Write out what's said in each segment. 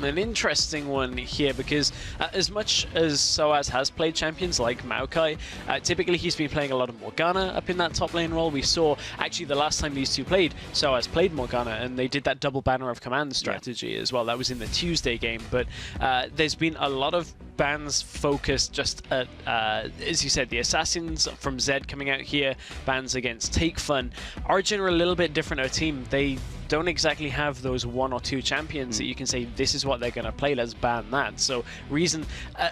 An interesting one here because as much as Soaz has played champions like Maokai, typically he's been playing a lot of Morgana up in that top lane role. We saw actually the last time these two played, Soaz played Morgana and they did that double banner of command strategy as well. That was in the Tuesday game, but there's been a lot of bans focused just at, as you said, the Assassins from Zed coming out here, bans against Take Fun. Origen are a little bit different a team. They don't exactly have those one or two champions that you can say this is what they're going to play, let's ban that. So Reason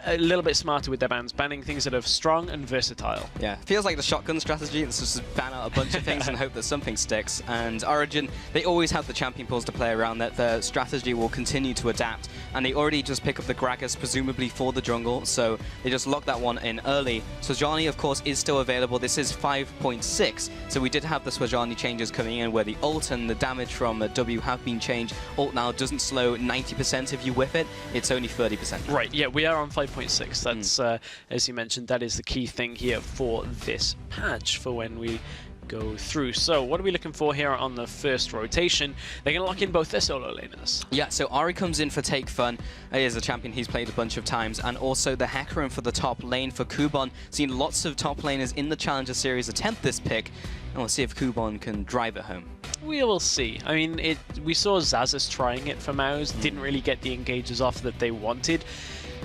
a little bit smarter with their bans, banning things that are strong and versatile. Yeah, feels like the shotgun strategy. It's just ban out a bunch of things and hope that something sticks. And Origen, they always have the champion pools to play around that. Their strategy will continue to adapt. And they already just pick up the Gragas, presumably for the jungle. So they just lock that one in early. Swajani, of course, is still available. This is 5.6. So we did have the Swajani changes coming in where the ult and the damage from W have been changed. Ult now doesn't slow 90% if you whiff it. It's only 30%. Right, yeah, we are on 5.6. That's, as you mentioned, that is the key thing here for this patch for when we go through. So what are we looking for here on the first rotation? They're going to lock in both their solo laners. Yeah, so Ari comes in for Take Fun. He is a champion he's played a bunch of times. And also the Hecarim for the top lane for Kubon. Seen lots of top laners in the Challenger Series attempt this pick. And we'll see if Kubon can drive it home. We will see. I mean, we saw Xaxus trying it for Maus, didn't really get the engages off that they wanted.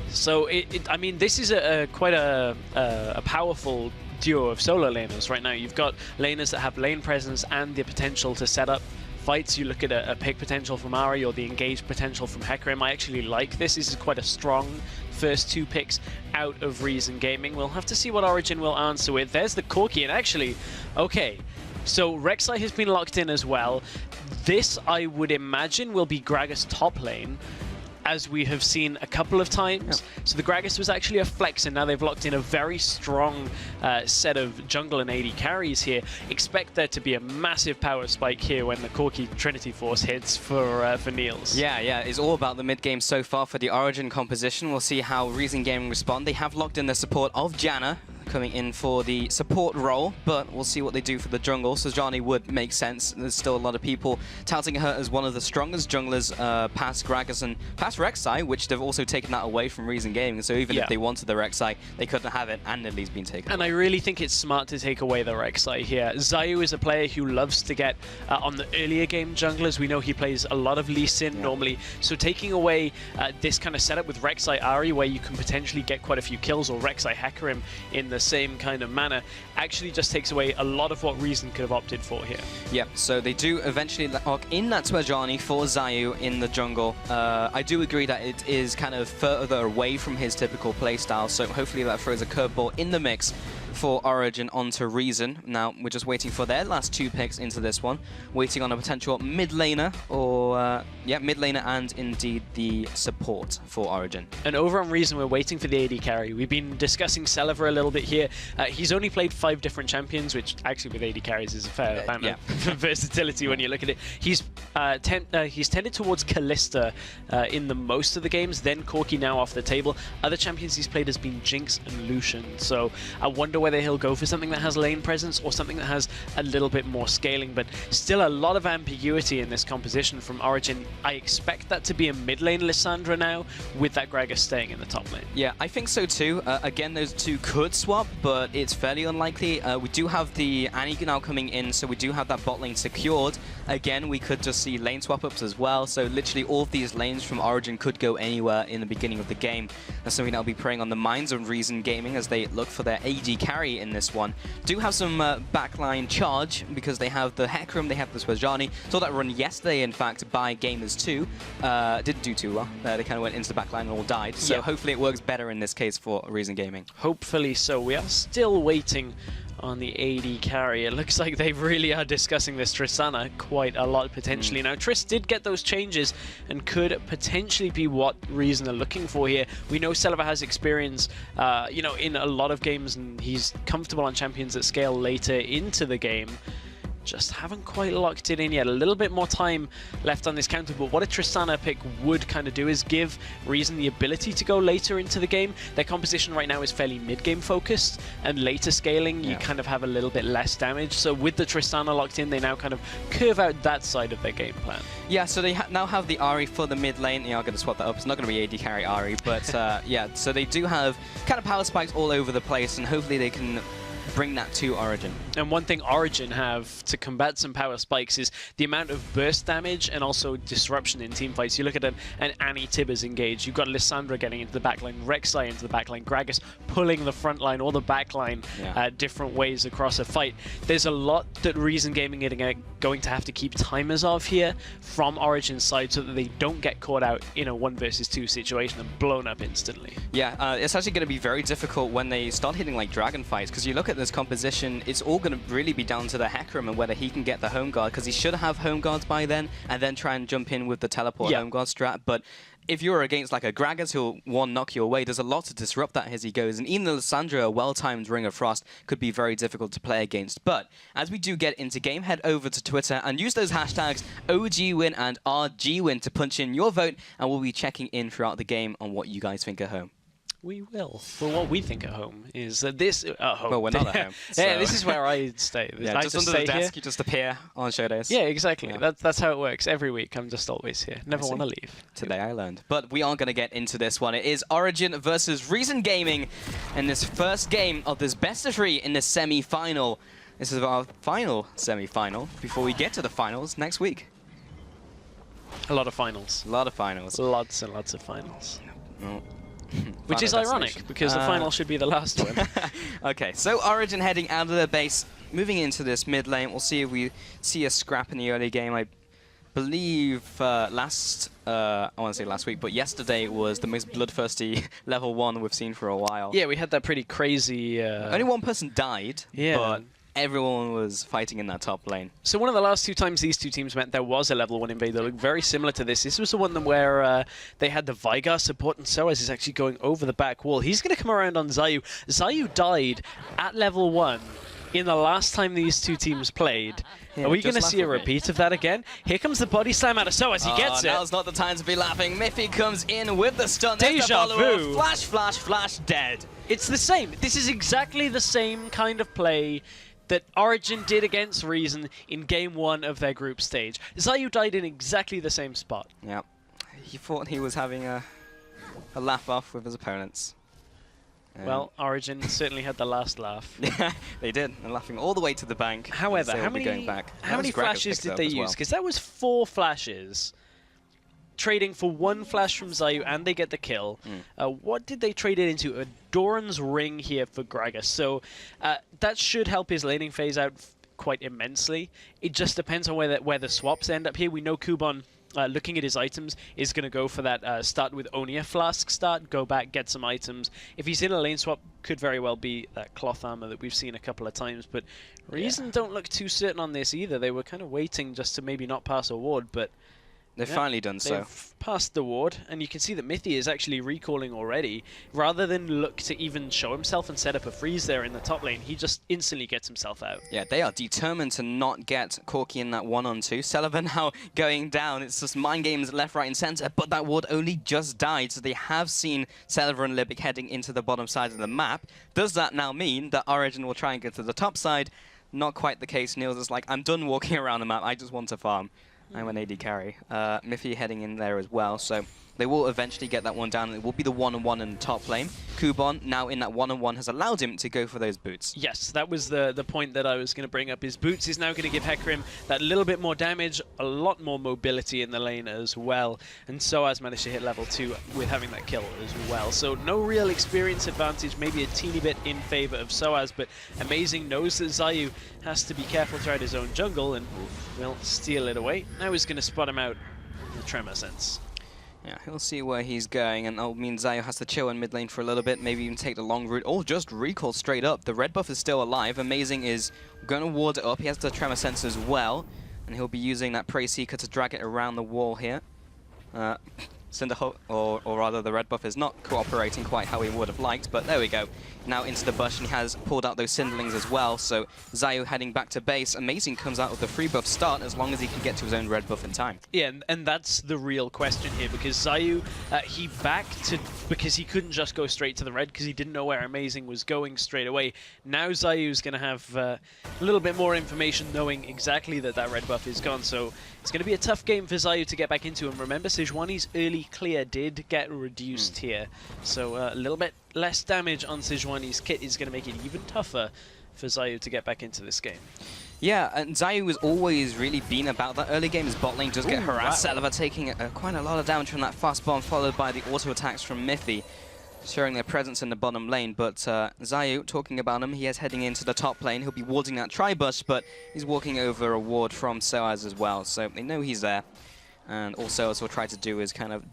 So, I mean, this is quite a powerful duo of solo laners right now. You've got laners that have lane presence and the potential to set up fights. You look at a pick potential from Ari or the engage potential from Hecarim. I actually like this. This is quite a strong first two picks out of Reason Gaming. We'll have to see what Origen will answer with. There's the Corki, and actually, okay, so Rek'Sai has been locked in as well. This, I would imagine, will be Gragas top lane, as we have seen a couple of times. Yeah. So the Gragas was actually a flex, and now they've locked in a very strong set of jungle and AD carries here. Expect there to be a massive power spike here when the Corki Trinity Force hits for Niels. Yeah, it's all about the mid game so far for the Origen composition. We'll see how Reason Gaming respond. They have locked in the support of Janna, coming in for the support role, but we'll see what they do for the jungle. So Swajani would make sense. There's still a lot of people touting her as one of the strongest junglers past Gragas and past Rek'Sai, which they've also taken that away from Reason Gaming. So even if they wanted the Rek'Sai, they couldn't have it, and Nidalee's been taken away. I really think it's smart to take away the Rek'Sai here. Zayu is a player who loves to get on the earlier game junglers. We know he plays a lot of Lee Sin normally. So taking away this kind of setup with Rek'Sai Ari, where you can potentially get quite a few kills, or Rek'Sai Hecarim in the same kind of manner, actually just takes away a lot of what Reason could have opted for here. Yeah, so they do eventually lock in that Swajani for Zayu in the jungle. I do agree that it is kind of further away from his typical playstyle, so hopefully that throws a curveball in the mix for Origen onto Reason. Now, we're just waiting for their last two picks into this one. Waiting on a potential mid laner, or, mid laner and indeed the support for Origen. And over on Reason, we're waiting for the AD carry. We've been discussing Celever a little bit here. He's only played 5 different champions, which actually with AD carries is a fair amount of versatility when you look at it. He's tended towards Kalista in the most of the games, then Corki now off the table. Other champions he's played has been Jinx and Lucian, so I wonder whether he'll go for something that has lane presence or something that has a little bit more scaling, but still a lot of ambiguity in this composition from Origen. I expect that to be a mid lane Lissandra now, with that Gragas staying in the top lane. Yeah, I think so too. Again, those two could swap, but it's fairly unlikely. We do have the Annie now coming in, so we do have that bot lane secured. Again, we could just see lane swap-ups as well, so literally all of these lanes from Origen could go anywhere in the beginning of the game. That's something that'll be preying on the minds of Reason Gaming as they look for their AD carry in this one. Do have some backline charge because they have the Hecarim, they have the Swajani. Saw that run yesterday, in fact, by Gamers 2. Didn't do too well. They kind of went into the backline and all died. So hopefully it works better in this case for Reason Gaming. Hopefully so. We are still waiting on the AD carry. It looks like they really are discussing this Tristana quite a lot potentially. Now, Triss did get those changes and could potentially be what Reason are looking for here. We know Celever has experience, in a lot of games, and he's comfortable on champions that scale later into the game. just haven't quite locked it in yet. A little bit more time left on this counter, but what a Tristana pick would kind of do is give Reason the ability to go later into the game. Their composition right now is fairly mid-game focused, and later scaling, you kind of have a little bit less damage. So with the Tristana locked in, they now kind of curve out that side of their game plan. Yeah, so they now have the Ahri for the mid lane. They are going to swap that up. It's not going to be AD carry Ahri, but yeah, so they do have kind of power spikes all over the place, and hopefully they can bring that to Origen. And one thing Origen have to combat some power spikes is the amount of burst damage and also disruption in team fights. You look at an Annie Tibbers engage, you've got Lissandra getting into the backline, Rek'Sai into the backline, Gragas pulling the front line or the backline different ways across a fight. There's a lot that Reason Gaming are going to have to keep timers of here from Origen's side so that they don't get caught out in a 1 versus 2 situation and blown up instantly. Yeah, it's actually going to be very difficult when they start hitting like dragon fights, because you look at this composition, it's all going to really be down to the Hecarim and whether he can get the home guard, because he should have home guards by then and then try and jump in with the teleport home guard strat. But if you're against like a Gragas who'll one knock you away, there's a lot to disrupt that as he goes, and even the Lissandra, a well-timed Ring of Frost, could be very difficult to play against. But as we do get into game, head over to Twitter and use those hashtags OGWin and RGWin to punch in your vote, and we'll be checking in throughout the game on what you guys think at home. We will. Well, what we think at home is that this... at home. Well, we're not at home. So. Yeah, this is where I stay. Yeah, just under the desk, you just appear on show days. Yeah, exactly. Yeah. That's how it works. Every week, I'm just always here. Never want to leave. Today I learned. But we are going to get into this one. It is Origen versus Reason Gaming in this first game of this best of 3 in the semi-final. This is our final semi-final before we get to the finals next week. A lot of finals. A lot of finals. Lots and lots of finals. Oh. Which is ironic, because the final should be the last one. Okay, so Origen heading out of their base, moving into this mid lane. We'll see if we see a scrap in the early game. I believe I want to say last week, but yesterday was the most bloodthirsty level 1 we've seen for a while. Yeah, we had that pretty crazy... Only one person died, but everyone was fighting in that top lane. So one of the last 2 times these 2 teams met, there was a level 1 invade that looked very similar to this. This was the one where they had the Veigar support, and Soaz is actually going over the back wall. He's going to come around on Zayu. Zayu died at level 1 in the last time these 2 teams played. Yeah, are we going to see a repeat of that again? Here comes the body slam out of Soaz. He gets it. Now's not the time to be laughing. Miffy comes in with the stun. Deja vu. Flash, flash, flash, dead. It's the same. This is exactly the same kind of play that Origen did against Reason in game 1 of their group stage. Zayu died in exactly the same spot. Yeah. He thought he was having a laugh off with his opponents. Well, Origen certainly had the last laugh. Yeah, they did. They're laughing all the way to the bank. However, how many flashes did they use? Because that was 4 flashes. Trading for 1 flash from Zayu, and they get the kill. What did they trade it into? A Doran's Ring here for Gragas. So that should help his laning phase out quite immensely. It just depends on where the swaps end up here. We know Kuban, looking at his items, is going to go for that start with only a flask start, go back, get some items. If he's in a lane swap, could very well be that cloth armor that we've seen a couple of times. But Reason don't look too certain on this either. They were kind of waiting just to maybe not pass a ward, but... They've finally done so. They've passed the ward, and you can see that Mithy is actually recalling already. Rather than look to even show himself and set up a freeze there in the top lane, he just instantly gets himself out. Yeah, they are determined to not get Corki in that 1-on-2. Sullivan now going down. It's just mind games left, right, and center, but that ward only just died, so they have seen Selva and Libic heading into the bottom side of the map. Does that now mean that Origen will try and get to the top side? Not quite the case. Niels is like, I'm done walking around the map. I just want to farm. I'm an AD carry. Miffy heading in there as well, so they will eventually get that one down. It will be the 1-on-1 in the top lane. Kuban, now in that 1-on-1, has allowed him to go for those boots. Yes, that was the point that I was going to bring up. His boots is now going to give Hecarim that little bit more damage, a lot more mobility in the lane as well. And Soaz managed to hit level 2 with having that kill as well. So no real experience advantage, maybe a teeny bit in favor of Soaz, but Amazing knows that Zayu has to be careful throughout his own jungle and will steal it away. Now he's going to spot him out in the Tremor sense. Yeah, he'll see where he's going, and that'll mean Zayu has to chill in mid lane for a little bit, maybe even take the long route, or just recall straight up. The red buff is still alive. Amazing is going to ward it up. He has the Tremor Sense as well, and he'll be using that Prey Seeker to drag it around the wall here. or rather the red buff is not cooperating quite how we would have liked, but there we go. Now into the bush, and he has pulled out those Cinderlings as well, so Zayu heading back to base. Amazing comes out with the free buff start as long as he can get to his own red buff in time. Yeah, and that's the real question here, because Zayu, he backed because he couldn't just go straight to the red because he didn't know where Amazing was going straight away. Now Zayu's going to have a little bit more information knowing exactly that red buff is gone, so it's going to be a tough game for Zayu to get back into. And remember, Sejuani's early clear did get reduced here, so a little bit less damage on Sejuani's kit is going to make it even tougher for Zayu to get back into this game. Yeah, and Zayu has always really been about that early game. His bot lane does get harassed. Wow. Celaver taking quite a lot of damage from that fast bomb, followed by the auto attacks from Miffy, showing their presence in the bottom lane. But Zayu, talking about him, he is heading into the top lane. He'll be warding that Tribush, but he's walking over a ward from Soaz as well, so they know he's there. And all Soaz will try to do is kind of,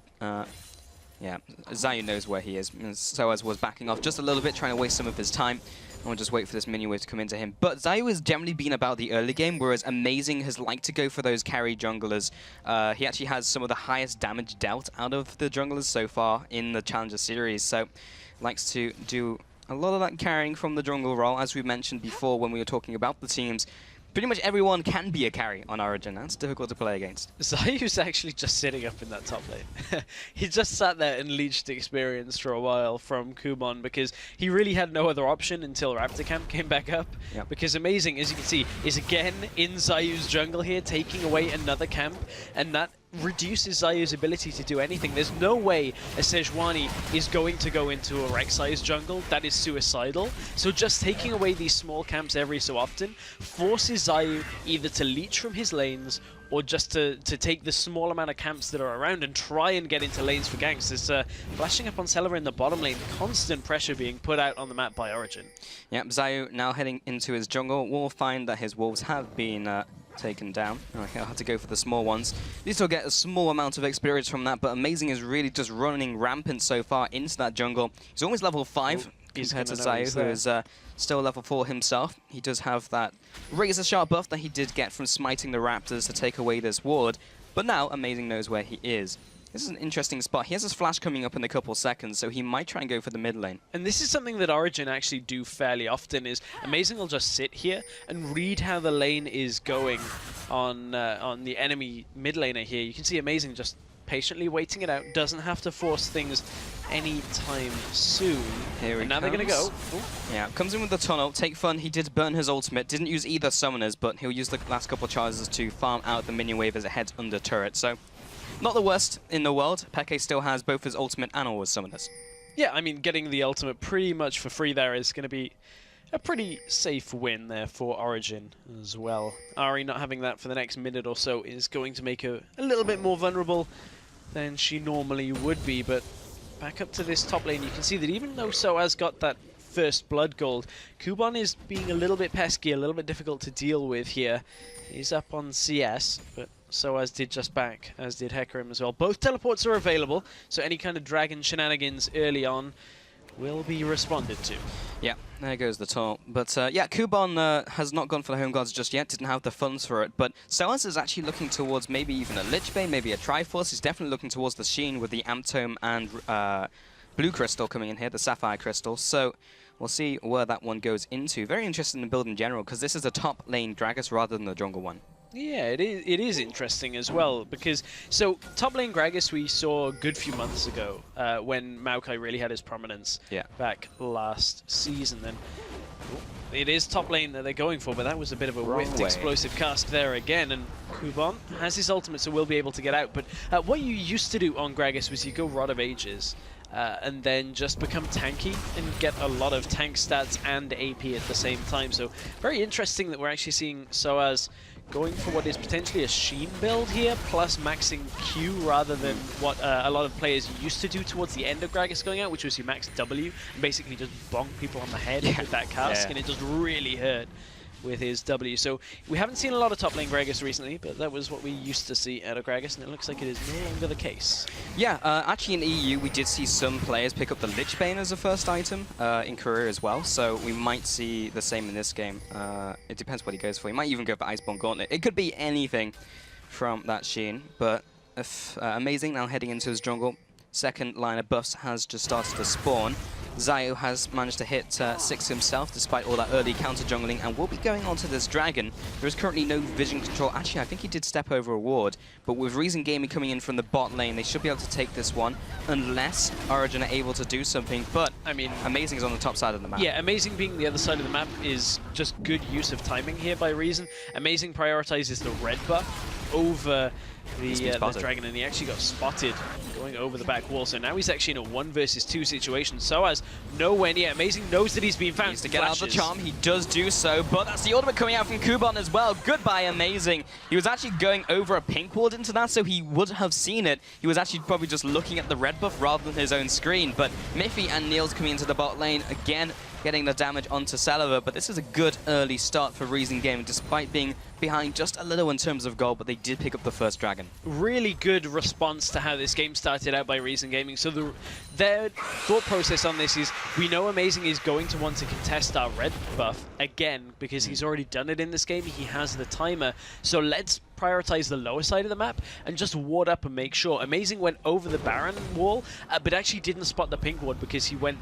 yeah, Zayu knows where he is. Soaz was backing off just a little bit, trying to waste some of his time. And we'll just wait for this minion wave to come into him. But Zayu has generally been about the early game, whereas Amazing has liked to go for those carry junglers. He actually has some of the highest damage dealt out of the junglers so far in the Challenger series, so likes to do a lot of that carrying from the jungle role. As we mentioned before when we were talking about the teams, pretty much everyone can be a carry on Origen. That's difficult to play against. Zayu's actually just sitting up in that top lane. He just sat there and leached experience for a while from Kumon because he really had no other option until Raptor Camp came back up. Yep. Because Amazing, as you can see, is again in Zayu's jungle here, taking away another camp, and that reduces Zayu's ability to do anything. There's no way a Sejuani is going to go into a Rek'Sai's jungle. That is suicidal. So just taking away these small camps every so often forces Zayu either to leech from his lanes or just to take the small amount of camps that are around and try and get into lanes for ganks. There's flashing up on Celaver in the bottom lane, constant pressure being put out on the map by Origen. Yep, Zayu now heading into his jungle. We'll find that his wolves have been taken down. Okay, I'll have to go for the small ones. You still get a small amount of experience from that, but Amazing is really just running rampant so far into that jungle. He's almost level 5 compared to Zayu, who is still level 4 himself. He does have that razor sharp buff that he did get from smiting the Raptors to take away this ward, but now Amazing knows where he is. This is an interesting spot. He has his flash coming up in a couple seconds, so he might try and go for the mid lane. And this is something that Origen actually do fairly often, is Amazing will just sit here and read how the lane is going on the enemy mid laner here. You can see Amazing just patiently waiting it out, doesn't have to force things anytime soon. Here and now they're going to go. Ooh. Yeah, comes in with the tunnel. Take Fun, he did burn his ultimate, didn't use either summoners, but he'll use the last couple of charges to farm out the minion wave as it heads under turret. So not the worst in the world. Peke still has both his ultimate and all his summoners. Yeah, I mean, getting the ultimate pretty much for free there is going to be a pretty safe win there for Origen as well. Ari not having that for the next minute or so is going to make her a little bit more vulnerable than she normally would be, but back up to this top lane, you can see that even though Soaz got that first blood gold, Kuban is being a little bit pesky, a little bit difficult to deal with here. He's up on CS, but Soaz did just back, as did Hecarim as well. Both teleports are available, so any kind of dragon shenanigans early on will be responded to. Yeah, there goes the tunnel. But yeah, Kuban has not gone for the Home Guards just yet, didn't have the funds for it. But Soaz is actually looking towards maybe even a Lich Bane, maybe a Triforce. He's definitely looking towards the Sheen with the Amptome and Blue Crystal coming in here, the Sapphire Crystal. So we'll see where that one goes into. Very interested in the build in general, because this is a top lane Gragas rather than the jungle one. Yeah, it is interesting as well, because so top lane Gragas we saw a good few months ago when Maokai really had his prominence back last season. Then it is top lane that they're going for, but that was a bit of a whiffed explosive cast there again, and Kuban has his ultimate, so we'll be able to get out. But what you used to do on Gragas was you go Rod of Ages, and then just become tanky and get a lot of tank stats and AP at the same time. So very interesting that we're actually seeing Soaz going for what is potentially a Sheen build here, plus maxing Q rather than what a lot of players used to do towards the end of Gragas going out, which was you max W and basically just bonk people on the head with that cask, and it just really hurt with his W. So we haven't seen a lot of top lane Gragas recently, but that was what we used to see out of Gragas, and it looks like it is no longer the case. Yeah, actually in EU we did see some players pick up the Lich Bane as a first item in career as well, so we might see the same in this game. It depends what he goes for. He might even go for Iceborne Gauntlet. It could be anything from that Sheen, but Amazing now heading into his jungle. Second line of buffs has just started to spawn. Zayu has managed to hit 6 himself despite all that early counter jungling and will be going on to this dragon. There is currently no vision control. Actually, I think he did step over a ward, but with Reason Gaming coming in from the bot lane, they should be able to take this one unless Origen are able to do something. But I mean, Amazing is on the top side of the map. Yeah, Amazing being the other side of the map is just good use of timing here by Reason. Amazing prioritizes the red buff over the dragon, and he actually got spotted going over the back wall. So now he's actually in a 1 versus 2 situation. So as nowhere near. Amazing knows that he's been found. He needs to get out of the charm. He does do so, but that's the ultimate coming out from Kuban as well. Goodbye, Amazing. He was actually going over a pink ward into that, so he would have seen it. He was actually probably just looking at the red buff rather than his own screen. But Miffy and Niels coming into the bot lane again, getting the damage onto Saliva, but this is a good early start for Reason Gaming, despite being behind just a little in terms of gold, but they did pick up the first dragon. Really good response to how this game started out by Reason Gaming. So their thought process on this is, we know Amazing is going to want to contest our red buff again, because he's already done it in this game. He has the timer, so let's prioritize the lower side of the map and just ward up and make sure. Amazing went over the Baron wall, but actually didn't spot the pink ward because he went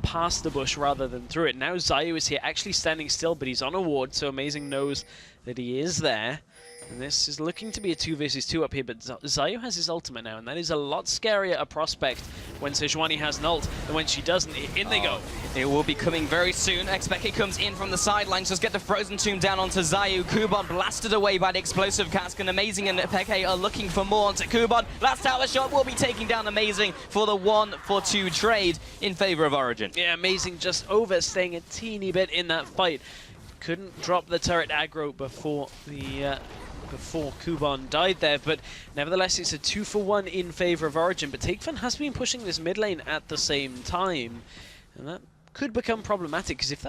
past the bush rather than through it. Now Zayu is here actually standing still, but he's on a ward, so Amazing knows that he is there. And this is looking to be a 2 versus 2 up here, but Zayu has his ultimate now, and that is a lot scarier a prospect when Sejuani has an ult than when she doesn't. In they go. It will be coming very soon. Expeke comes in from the sidelines, just get the Frozen Tomb down onto Zayu. Kuban blasted away by the explosive cask, and Amazing and Peke are looking for more onto Kuban. Last tower shot will be taking down Amazing for the 1-for-2 trade in favor of Origen. Yeah, Amazing just overstaying a teeny bit in that fight. Couldn't drop the turret aggro before Kuban died there, but nevertheless it's a 2-for-1 in favor of Origen. But Takefun has been pushing this mid lane at the same time, and that could become problematic, because if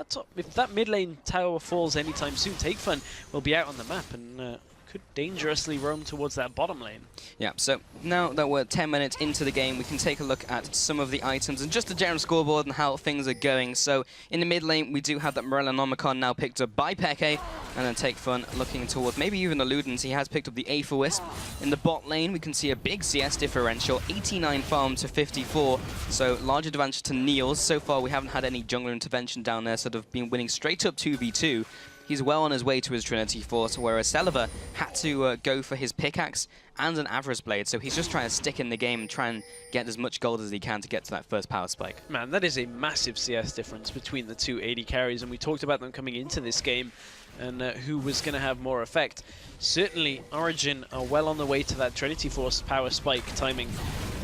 that mid lane tower falls anytime soon, Takefun will be out on the map and could dangerously roam towards that bottom lane. Yeah, so now that we're 10 minutes into the game, we can take a look at some of the items and just the general scoreboard and how things are going. So in the mid lane, we do have that Morellonomicon now picked up by Peke, and then Takefun looking towards maybe even the Ludens. He has picked up the Aether-Wisp. In the bot lane, we can see a big CS differential, 89 farm to 54, so large advantage to Niels. So far, we haven't had any jungler intervention down there, sort of been winning straight up 2v2. He's well on his way to his Trinity Force, whereas Saliva had to go for his pickaxe and an Avarice Blade, so he's just trying to stick in the game and try and get as much gold as he can to get to that first power spike. Man, that is a massive CS difference between the two AD carries, and we talked about them coming into this game and who was going to have more effect. Certainly, Origen are well on the way to that Trinity Force power spike timing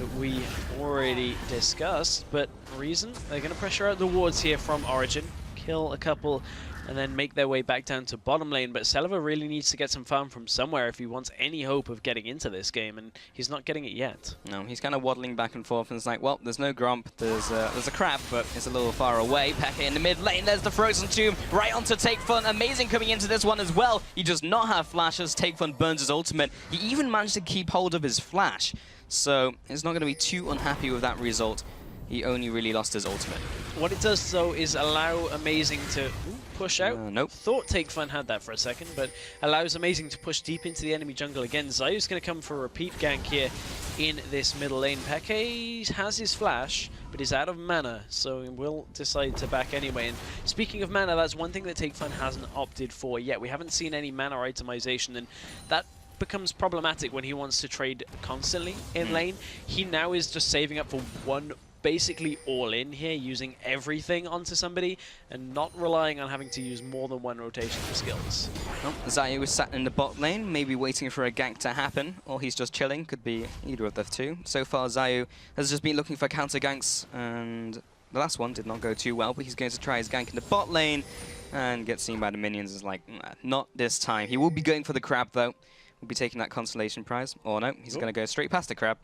that we already discussed, but Reason, they're going to pressure out the wards here from Origen, kill a couple, and then make their way back down to bottom lane. But Saliva really needs to get some farm from somewhere if he wants any hope of getting into this game, and he's not getting it yet. No, he's kind of waddling back and forth, and it's like, well, there's no Gromp, there's a crab, but it's a little far away. Peke in the mid lane, there's the Frozen Tomb, right onto Takefun. Amazing coming into this one as well. He does not have flashes. Takefun burns his ultimate. He even managed to keep hold of his flash, so he's not going to be too unhappy with that result. He only really lost his ultimate. What it does, though, is allow Amazing to push out. Nope. Thought Takefun had that for a second, but allows Amazing to push deep into the enemy jungle again. Zayu's going to come for a repeat gank here in this middle lane. Peke has his flash, but is out of mana, so he will decide to back anyway. And speaking of mana, that's one thing that Takefun hasn't opted for yet. We haven't seen any mana itemization, and that becomes problematic when he wants to trade constantly in lane. He now is just saving up for one basically all in here, using everything onto somebody and not relying on having to use more than one rotation for skills. Well, Zayu is sat in the bot lane, maybe waiting for a gank to happen, or he's just chilling, could be either of the two. So far Zayu has just been looking for counter ganks, and the last one did not go too well, but he's going to try his gank in the bot lane and get seen by the minions. Is like, nah, not this time. He will be going for the crab though. We'll be taking that consolation prize, or no, he's going to go straight past the crab.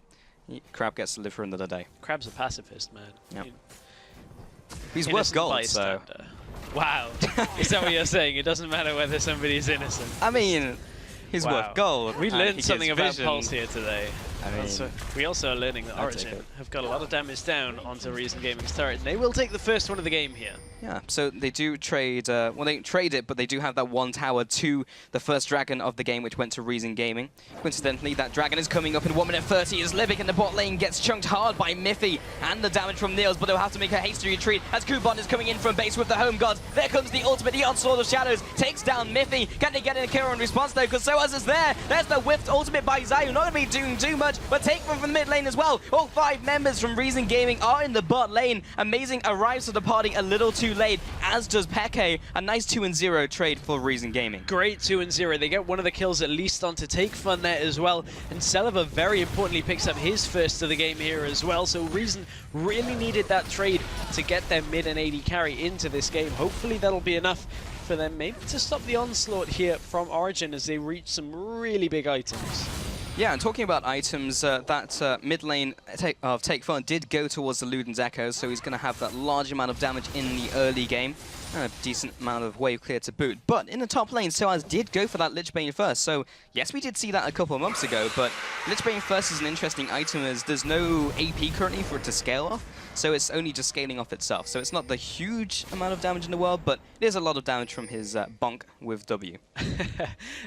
Crab gets to live for another day. Crab's a pacifist, man. Yep. He's worth gold, bystander. So... Wow. Is that what you're saying? It doesn't matter whether somebody's innocent. I mean, he's worth gold. We learned something about Pulse here today. I mean, we also are learning that Origen have got a lot of damage down onto Reason Gaming's turret, and they will take the first one of the game here. Yeah, so they do trade, well, they don't trade it, but they do have that one tower to the first dragon of the game, which went to Reason Gaming. Coincidentally, that dragon is coming up in 1 minute 30 as Livic in the bot lane gets chunked hard by Miffy and the damage from Niels, but they'll have to make a hasty retreat as Kuban is coming in from base with the home gods. There comes the ultimate, the Onslaught of Shadows, takes down Miffy. Can they get in a kill in response though? Because Soaz is there. There's the whiffed ultimate by Zayu, not going to be doing too much, but take one from the mid lane as well. All 5 members from Reason Gaming are in the bot lane. Amazing arrives to the party a little too late, as does Peke. A nice 2-0 trade for Reason Gaming. Great 2-0. They get one of the kills at least on to Take Fun there as well. And Celiva very importantly picks up his first of the game here as well. So Reason really needed that trade to get their mid and AD carry into this game. Hopefully that'll be enough for them maybe to stop the onslaught here from Origen as they reach some really big items. Yeah, and talking about items, that mid lane of Take Fun did go towards the Luden's Echo, so he's going to have that large amount of damage in the early game. And a decent amount of wave clear to boot. But in the top lane, Soaz did go for that Lich Bane first. So, yes, we did see that a couple of months ago, but Lich Bane first is an interesting item as there's no AP currently for it to scale off. So it's only just scaling off itself. So it's not the huge amount of damage in the world, but it is a lot of damage from his bonk with W.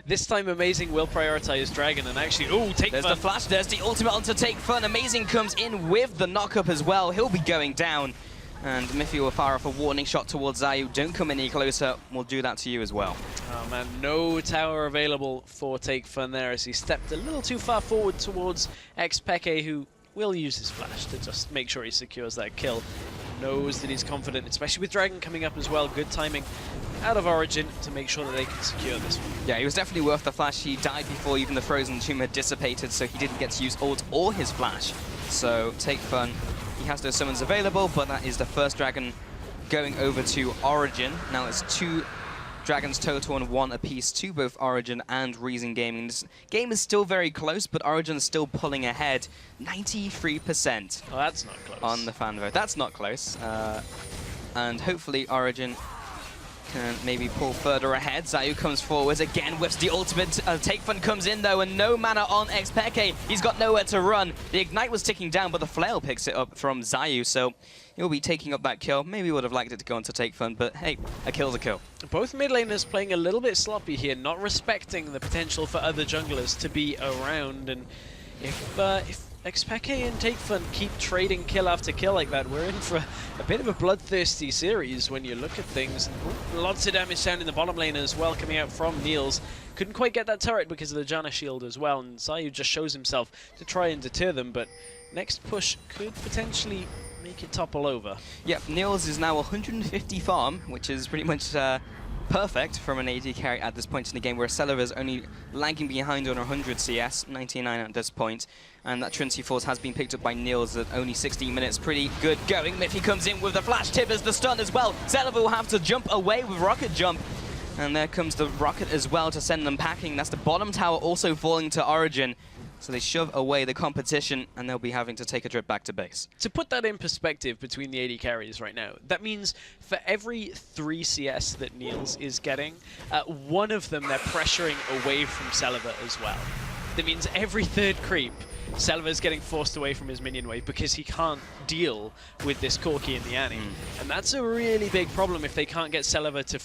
This time Amazing will prioritize Dragon and actually, Take Fun. There's the flash, there's the ultimate onto Take Fun. Amazing comes in with the knock-up as well. He'll be going down. And Miffy will fire off a warning shot towards Zayu. Don't come any closer. We'll do that to you as well. Oh man, no tower available for Take Fun there as he stepped a little too far forward towards Peke, who will use his flash to just make sure he secures that kill. Knows that he's confident, especially with Dragon coming up as well. Good timing out of Origen to make sure that they can secure this one. Yeah, he was definitely worth the flash. He died before even the Frozen Tomb had dissipated, so he didn't get to use ult or his flash. So Take Fun, he has those summons available, but that is the first dragon going over to Origen. Now it's 2 dragons total and 1 apiece to both Origen and Reason Gaming. This game is still very close, but Origen is still pulling ahead 93%. Oh, that's not close. On the fan vote. That's not close. And hopefully Origen can maybe pull further ahead. Zayu comes forward again, whips the ultimate. Take Fun comes in though, and no mana on Peke. He's got nowhere to run. The Ignite was ticking down, but the Flail picks it up from Zayu, so he'll be taking up that kill. Maybe would have liked it to go on to Take Fun, but hey, a kill's a kill. Both mid laners playing a little bit sloppy here, not respecting the potential for other junglers to be around, and if Peke and Take Fun keep trading kill after kill like that, we're in for a bit of a bloodthirsty series when you look at things. And lots of damage down in the bottom lane as well coming out from Niels. Couldn't quite get that turret because of the Janna shield as well, and Zayu just shows himself to try and deter them, but next push could potentially make it topple over. Yep, Niels is now 150 farm, which is pretty much perfect from an AD carry at this point in the game, where Celiva is only lagging behind on 100 CS, 99 at this point, and that Trinity Force has been picked up by Niels at only 16 minutes. Pretty good going. Miffy comes in with the flash, Tibbers the stun as well. Celiva will have to jump away with Rocket Jump, and there comes the Rocket as well to send them packing. That's the bottom tower also falling to Origen. So they shove away the competition, and they'll be having to take a trip back to base. To put that in perspective between the AD carries right now, that means for every 3 CS that Niels is getting, 1 of them they're pressuring away from Celiva as well. That means every 3rd creep, Celiva is getting forced away from his minion wave because he can't deal with this Corki and the Annie. And that's a really big problem if they can't get Celiva to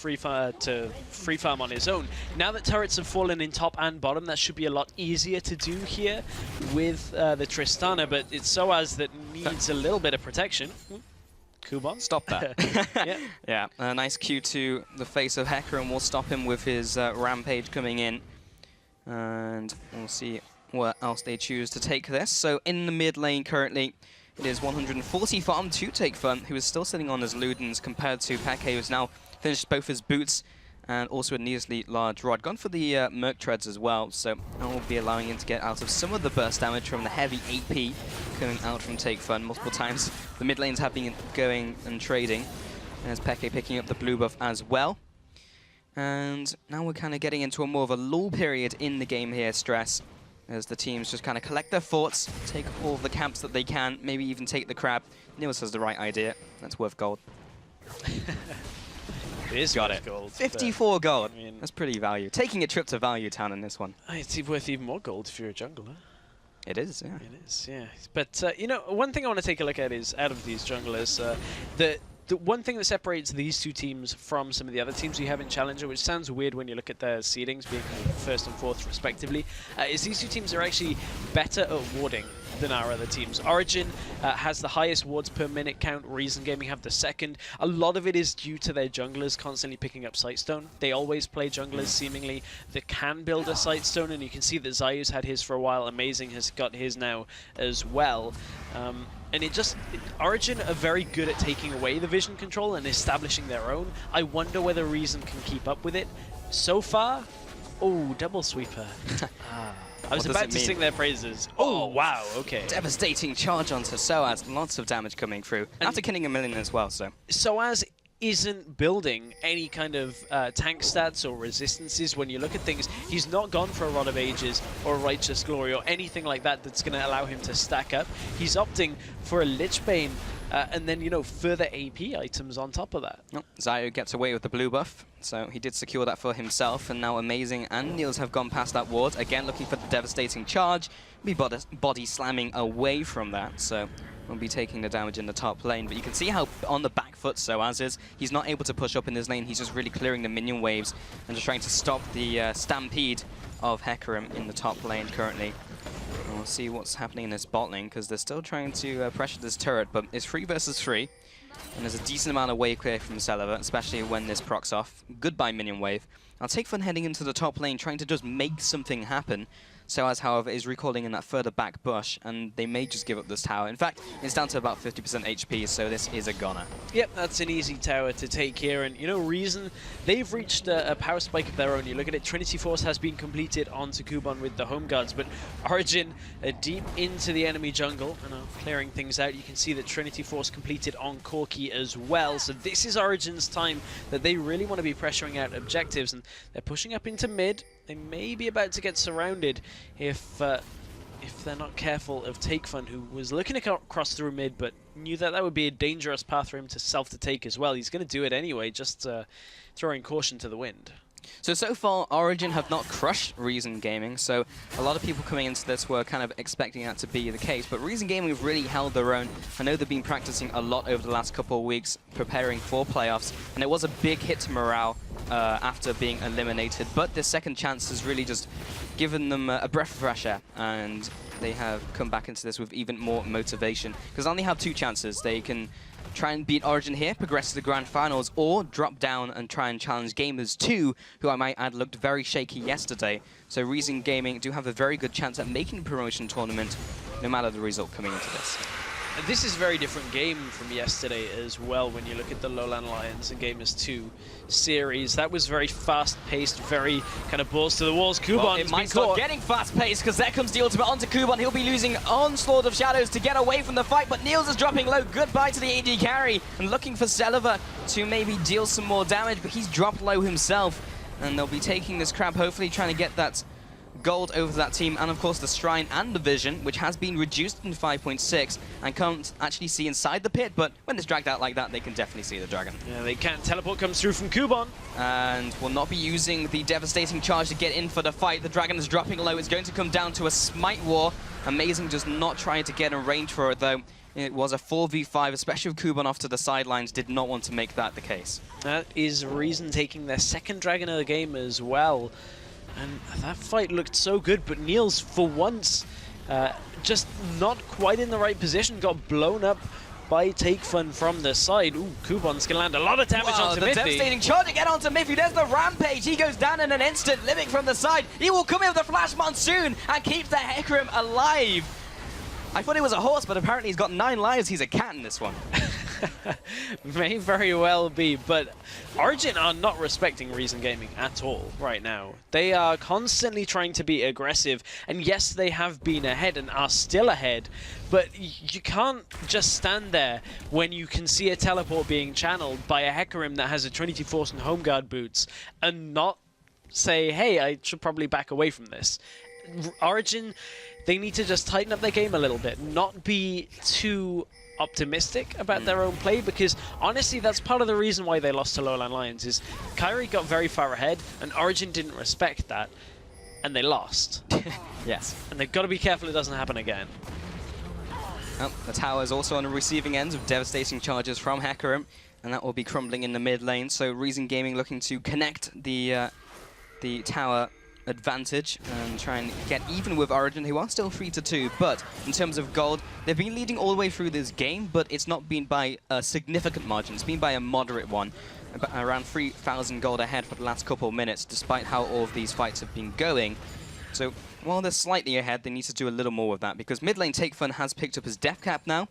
free farm on his own. Now that turrets have fallen in top and bottom, that should be a lot easier to do here with the Tristana, but it's Soaz that needs a little bit of protection. Kuban? Stop that. Yeah. Yeah, a nice Q to the face of Hecarim will stop him with his Rampage coming in. And we'll see what else they choose to take this. So in the mid lane currently, it is 140 farm to Take Fun, who is still sitting on his Ludens, compared to Peke, who's now finished both his boots and also a needlessly large rod. Gone for the Merc Treads as well, so that will be allowing him to get out of some of the burst damage from the heavy AP coming out from Take Fun multiple times. The mid lanes have been going and trading, as Peke picking up the blue buff as well. And now we're kind of getting into a more of a lull period in the game here, Stress, as the teams just kind of collect their thoughts, take all the camps that they can, maybe even take the crab. Niels has the right idea. That's worth gold. It is worth gold. 54 gold. I mean, that's pretty value. Taking a trip to Value Town in this one. It's worth even more gold if you're a jungler. It is, yeah. It is, yeah. But, you know, one thing I want to take a look at is, out of these junglers, the one thing that separates these two teams from some of the other teams we have in Challenger, which sounds weird when you look at their seedings being first and fourth respectively, is these two teams are actually better at warding than our other teams. Origen has the highest wards per minute count, Reason Gaming have the second. A lot of it is due to their junglers constantly picking up Sightstone. They always play junglers seemingly that can build a Sightstone, and you can see that Zayu's had his for a while, Amazing has got his now as well. And Origen are very good at taking away the vision control and establishing their own. I wonder whether Reason can keep up with it. So far, oh, double sweeper. I was about to sing their praises. Oh, wow, okay. Devastating charge onto Soaz, lots of damage coming through. And after killing a million as well, so. Soaz isn't building any kind of tank stats or resistances. When you look at things, he's not gone for a Rod of Ages or a Righteous Glory or anything like that that's going to allow him to stack up. He's opting for a Lich Bane and then, you know, further AP items on top of that. Oh, Zayu gets away with the blue buff, so he did secure that for himself, and now Amazing and Niels have gone past that ward, again looking for the devastating charge, be body slamming away from that, so will be taking the damage in the top lane. But you can see how on the back foot Soaz is. He's not able to push up in this lane, he's just really clearing the minion waves and just trying to stop the stampede of Hecarim in the top lane currently. And we'll see what's happening in this bot lane, because they're still trying to pressure this turret, but it's 3 versus 3. And there's a decent amount of wave clear from Celeber, especially when this procs off. Goodbye minion wave. I'll take fun heading into the top lane, trying to just make something happen. Soaz, however, is recalling in that further back bush, and they may just give up this tower. In fact, it's down to about 50% HP, so this is a goner. Yep, that's an easy tower to take here, and you know, Reason, they've reached a power spike of their own. You look at it, Trinity Force has been completed onto Kuban with the home guards, but Origen deep into the enemy jungle, and clearing things out. You can see that Trinity Force completed on Corki as well, so this is Origen's time that they really want to be pressuring out objectives, and they're pushing up into mid. They may be about to get surrounded if they're not careful of TakeFun, who was looking to cross through mid, but knew that that would be a dangerous path for him to self-to-take as well. He's going to do it anyway, just throwing caution to the wind. So far, Origen have not crushed Reason Gaming, so a lot of people coming into this were kind of expecting that to be the case, but Reason Gaming have really held their own. I know they've been practicing a lot over the last couple of weeks, preparing for playoffs, and it was a big hit to morale after being eliminated, but this second chance has really just given them a breath of fresh air, and they have come back into this with even more motivation, because they only have 2 chances. They can try and beat Origen here, progress to the grand finals, or drop down and try and challenge Gamers 2, who I might add looked very shaky yesterday. So Reason Gaming do have a very good chance at making the promotion tournament, no matter the result coming into this. This is a very different game from yesterday as well when you look at the Lowland Lions and Gamers 2 series. That was very fast-paced, very kind of balls to the walls. Kuban well, it might start getting fast-paced, because there comes the ultimate onto Kuban. He'll be losing Onslaught of Shadows to get away from the fight, but Niels is dropping low. Goodbye to the AD carry, and looking for Celeber to maybe deal some more damage, but he's dropped low himself, and they'll be taking this crab, hopefully trying to get that gold over that team, and of course the Shrine and the Vision, which has been reduced in 5.6 and can't actually see inside the pit, but when it's dragged out like that, they can definitely see the dragon. Yeah, they can. Teleport comes through from Kuban. And will not be using the devastating charge to get in for the fight. The dragon is dropping low. It's going to come down to a smite war. Amazing just not trying to get in range for it, though. It was a 4v5, especially with Kuban off to the sidelines, did not want to make that the case. That is Reason taking their second dragon of the game as well. And that fight looked so good, but Niels, for once, just not quite in the right position, got blown up by TakeFun from the side. Ooh, Kuban's going to land a lot of damage onto Miffy. The devastating charge again onto Miffy. There's the rampage. He goes down in an instant, living from the side. He will come in with the Flash Monsoon and keep the Hecarim alive. I thought he was a horse, but apparently he's got 9 lives. He's a cat in this one. May very well be, but Origen are not respecting Reason Gaming at all right now. They are constantly trying to be aggressive, and yes, they have been ahead and are still ahead, but you can't just stand there when you can see a teleport being channeled by a Hecarim that has a Trinity Force and Home Guard boots and not say, hey, I should probably back away from this. Origen, they need to just tighten up their game a little bit, not be too optimistic about their own play, because honestly that's part of the reason why they lost to Lowland Lions is Kyrie got very far ahead and Origen didn't respect that. and they lost. Yes. And they've got to be careful it doesn't happen again. Oh, the tower is also on the receiving end of devastating charges from Hecarim, and that will be crumbling in the mid lane. So Reason Gaming looking to connect the tower advantage and try and get even with Origen, who are still 3-2. But in terms of gold, they've been leading all the way through this game, but it's not been by a significant margin. It's been by a moderate one, around 3,000 gold ahead for the last couple of minutes, despite how all of these fights have been going. So while they're slightly ahead, they need to do a little more with that, because mid lane Take Fun has picked up his death cap now.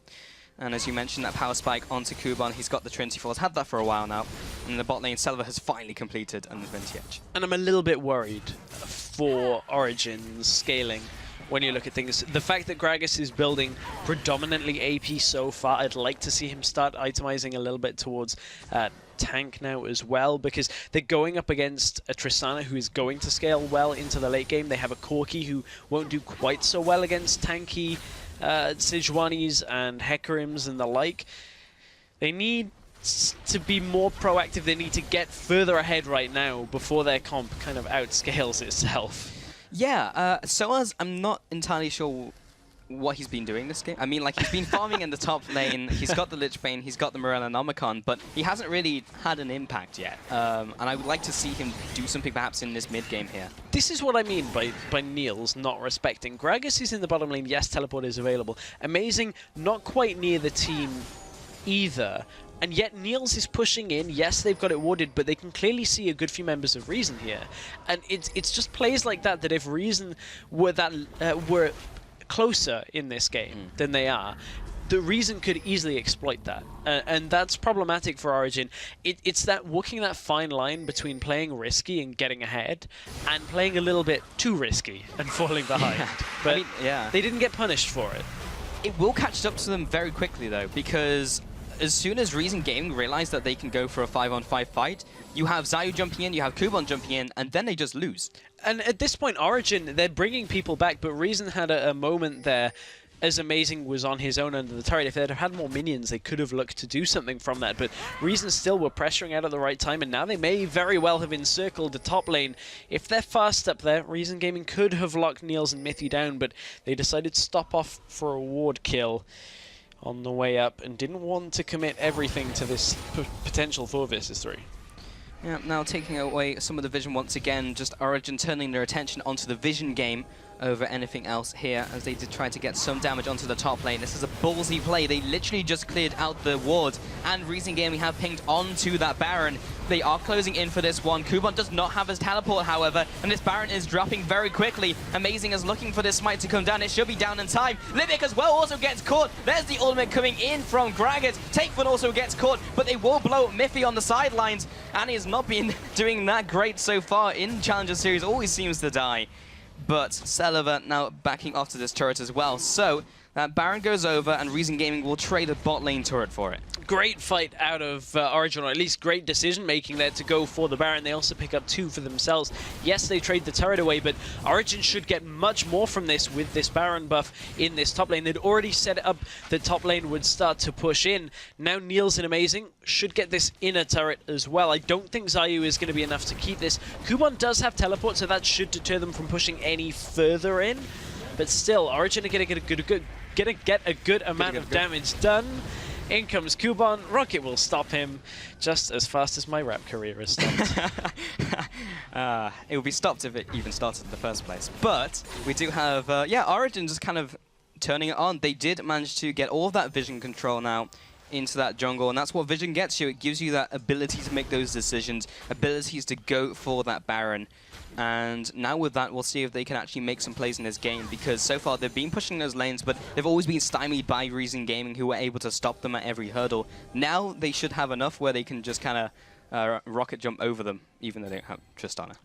And as you mentioned, that power spike onto Kuban, he's got the Trinity Force, had that for a while now. And in the bot lane, Selva has finally completed an Infinity Edge. And I'm a little bit worried for Origen's scaling when you look at things. The fact that Gragas is building predominantly AP so far, I'd like to see him start itemizing a little bit towards tank now as well, because they're going up against a Tristana who is going to scale well into the late game. They have a Corki who won't do quite so well against tanky Sejuanis and Hecarims and the like. They need to be more proactive. They need to get further ahead right now before their comp kind of outscales itself. Yeah, Soaz, I'm not entirely sure what he's been doing this game. I mean, like, he's been farming in the top lane, he's got the Lich Bane, he's got the Morellonomicon, but he hasn't really had an impact yet. And I would like to see him do something perhaps in this mid-game here. This is what I mean by Niels not respecting. Gragas is in the bottom lane, yes, teleport is available. Amazing, not quite near the team either. And yet Niels is pushing in. Yes, they've got it warded, but they can clearly see a good few members of Reason here. And it's just plays like that that if Reason were closer in this game than they are, the Reason could easily exploit that. And that's problematic for Origen. It's that walking that fine line between playing risky and getting ahead and playing a little bit too risky and falling behind. Yeah. But I mean, yeah, they didn't get punished for it. It will catch up to them very quickly, though, because as soon as Reason Gaming realize that they can go for a 5-on-5 fight, you have Zayu jumping in, you have Kuban jumping in, and then they just lose. And at this point, Origen, they're bringing people back, but Reason had a moment there as Amazing was on his own under the turret. If they'd have had more minions, they could have looked to do something from that, but Reason still were pressuring out at the right time, and now they may very well have encircled the top lane. If they're fast up there, Reason Gaming could have locked Niels and Mithy down, but they decided to stop off for a ward kill on the way up and didn't want to commit everything to this potential 4 versus 3. Yeah, now taking away some of the vision once again, just Origen turning their attention onto the vision game over anything else here, as they did try to get some damage onto the top lane. This is a ballsy play. They literally just cleared out the ward, and Reason Gaming have pinged onto that Baron. They are closing in for this one. Kuban does not have his teleport, however, and this Baron is dropping very quickly. Amazing is looking for this smite to come down. It should be down in time. Livic as well also gets caught. There's the ultimate coming in from Gragas. Takeford also gets caught, but they will blow Miffy on the sidelines, and he has not been doing that great so far in Challenger Series. Always seems to die. But Selva now backing off to this turret as well. So that Baron goes over, and Reason Gaming will trade a bot lane turret for it. Great fight out of Origen, or at least great decision-making there to go for the Baron. They also pick up 2 for themselves. Yes, they trade the turret away, but Origen should get much more from this with this Baron buff in this top lane. They'd already set it up the top lane would start to push in. Now Niels and Amazing should get this inner turret as well. I don't think Zayu is going to be enough to keep this. Kuban does have teleport, so that should deter them from pushing any further in. But still, Origen are going to get a good amount of damage done. In comes Kuban. Rocket will stop him just as fast as my rap career has stopped. It would be stopped if it even started in the first place. But we do have, yeah, Origen just kind of turning it on. They did manage to get all of that vision control now into that jungle, and that's what vision gets you. It gives you that ability to make those decisions, abilities to go for that Baron. And now with that, we'll see if they can actually make some plays in this game, because so far they've been pushing those lanes, but they've always been stymied by Reason Gaming, who were able to stop them at every hurdle. Now they should have enough where they can just kind of rocket jump over them, even though they don't have Tristana.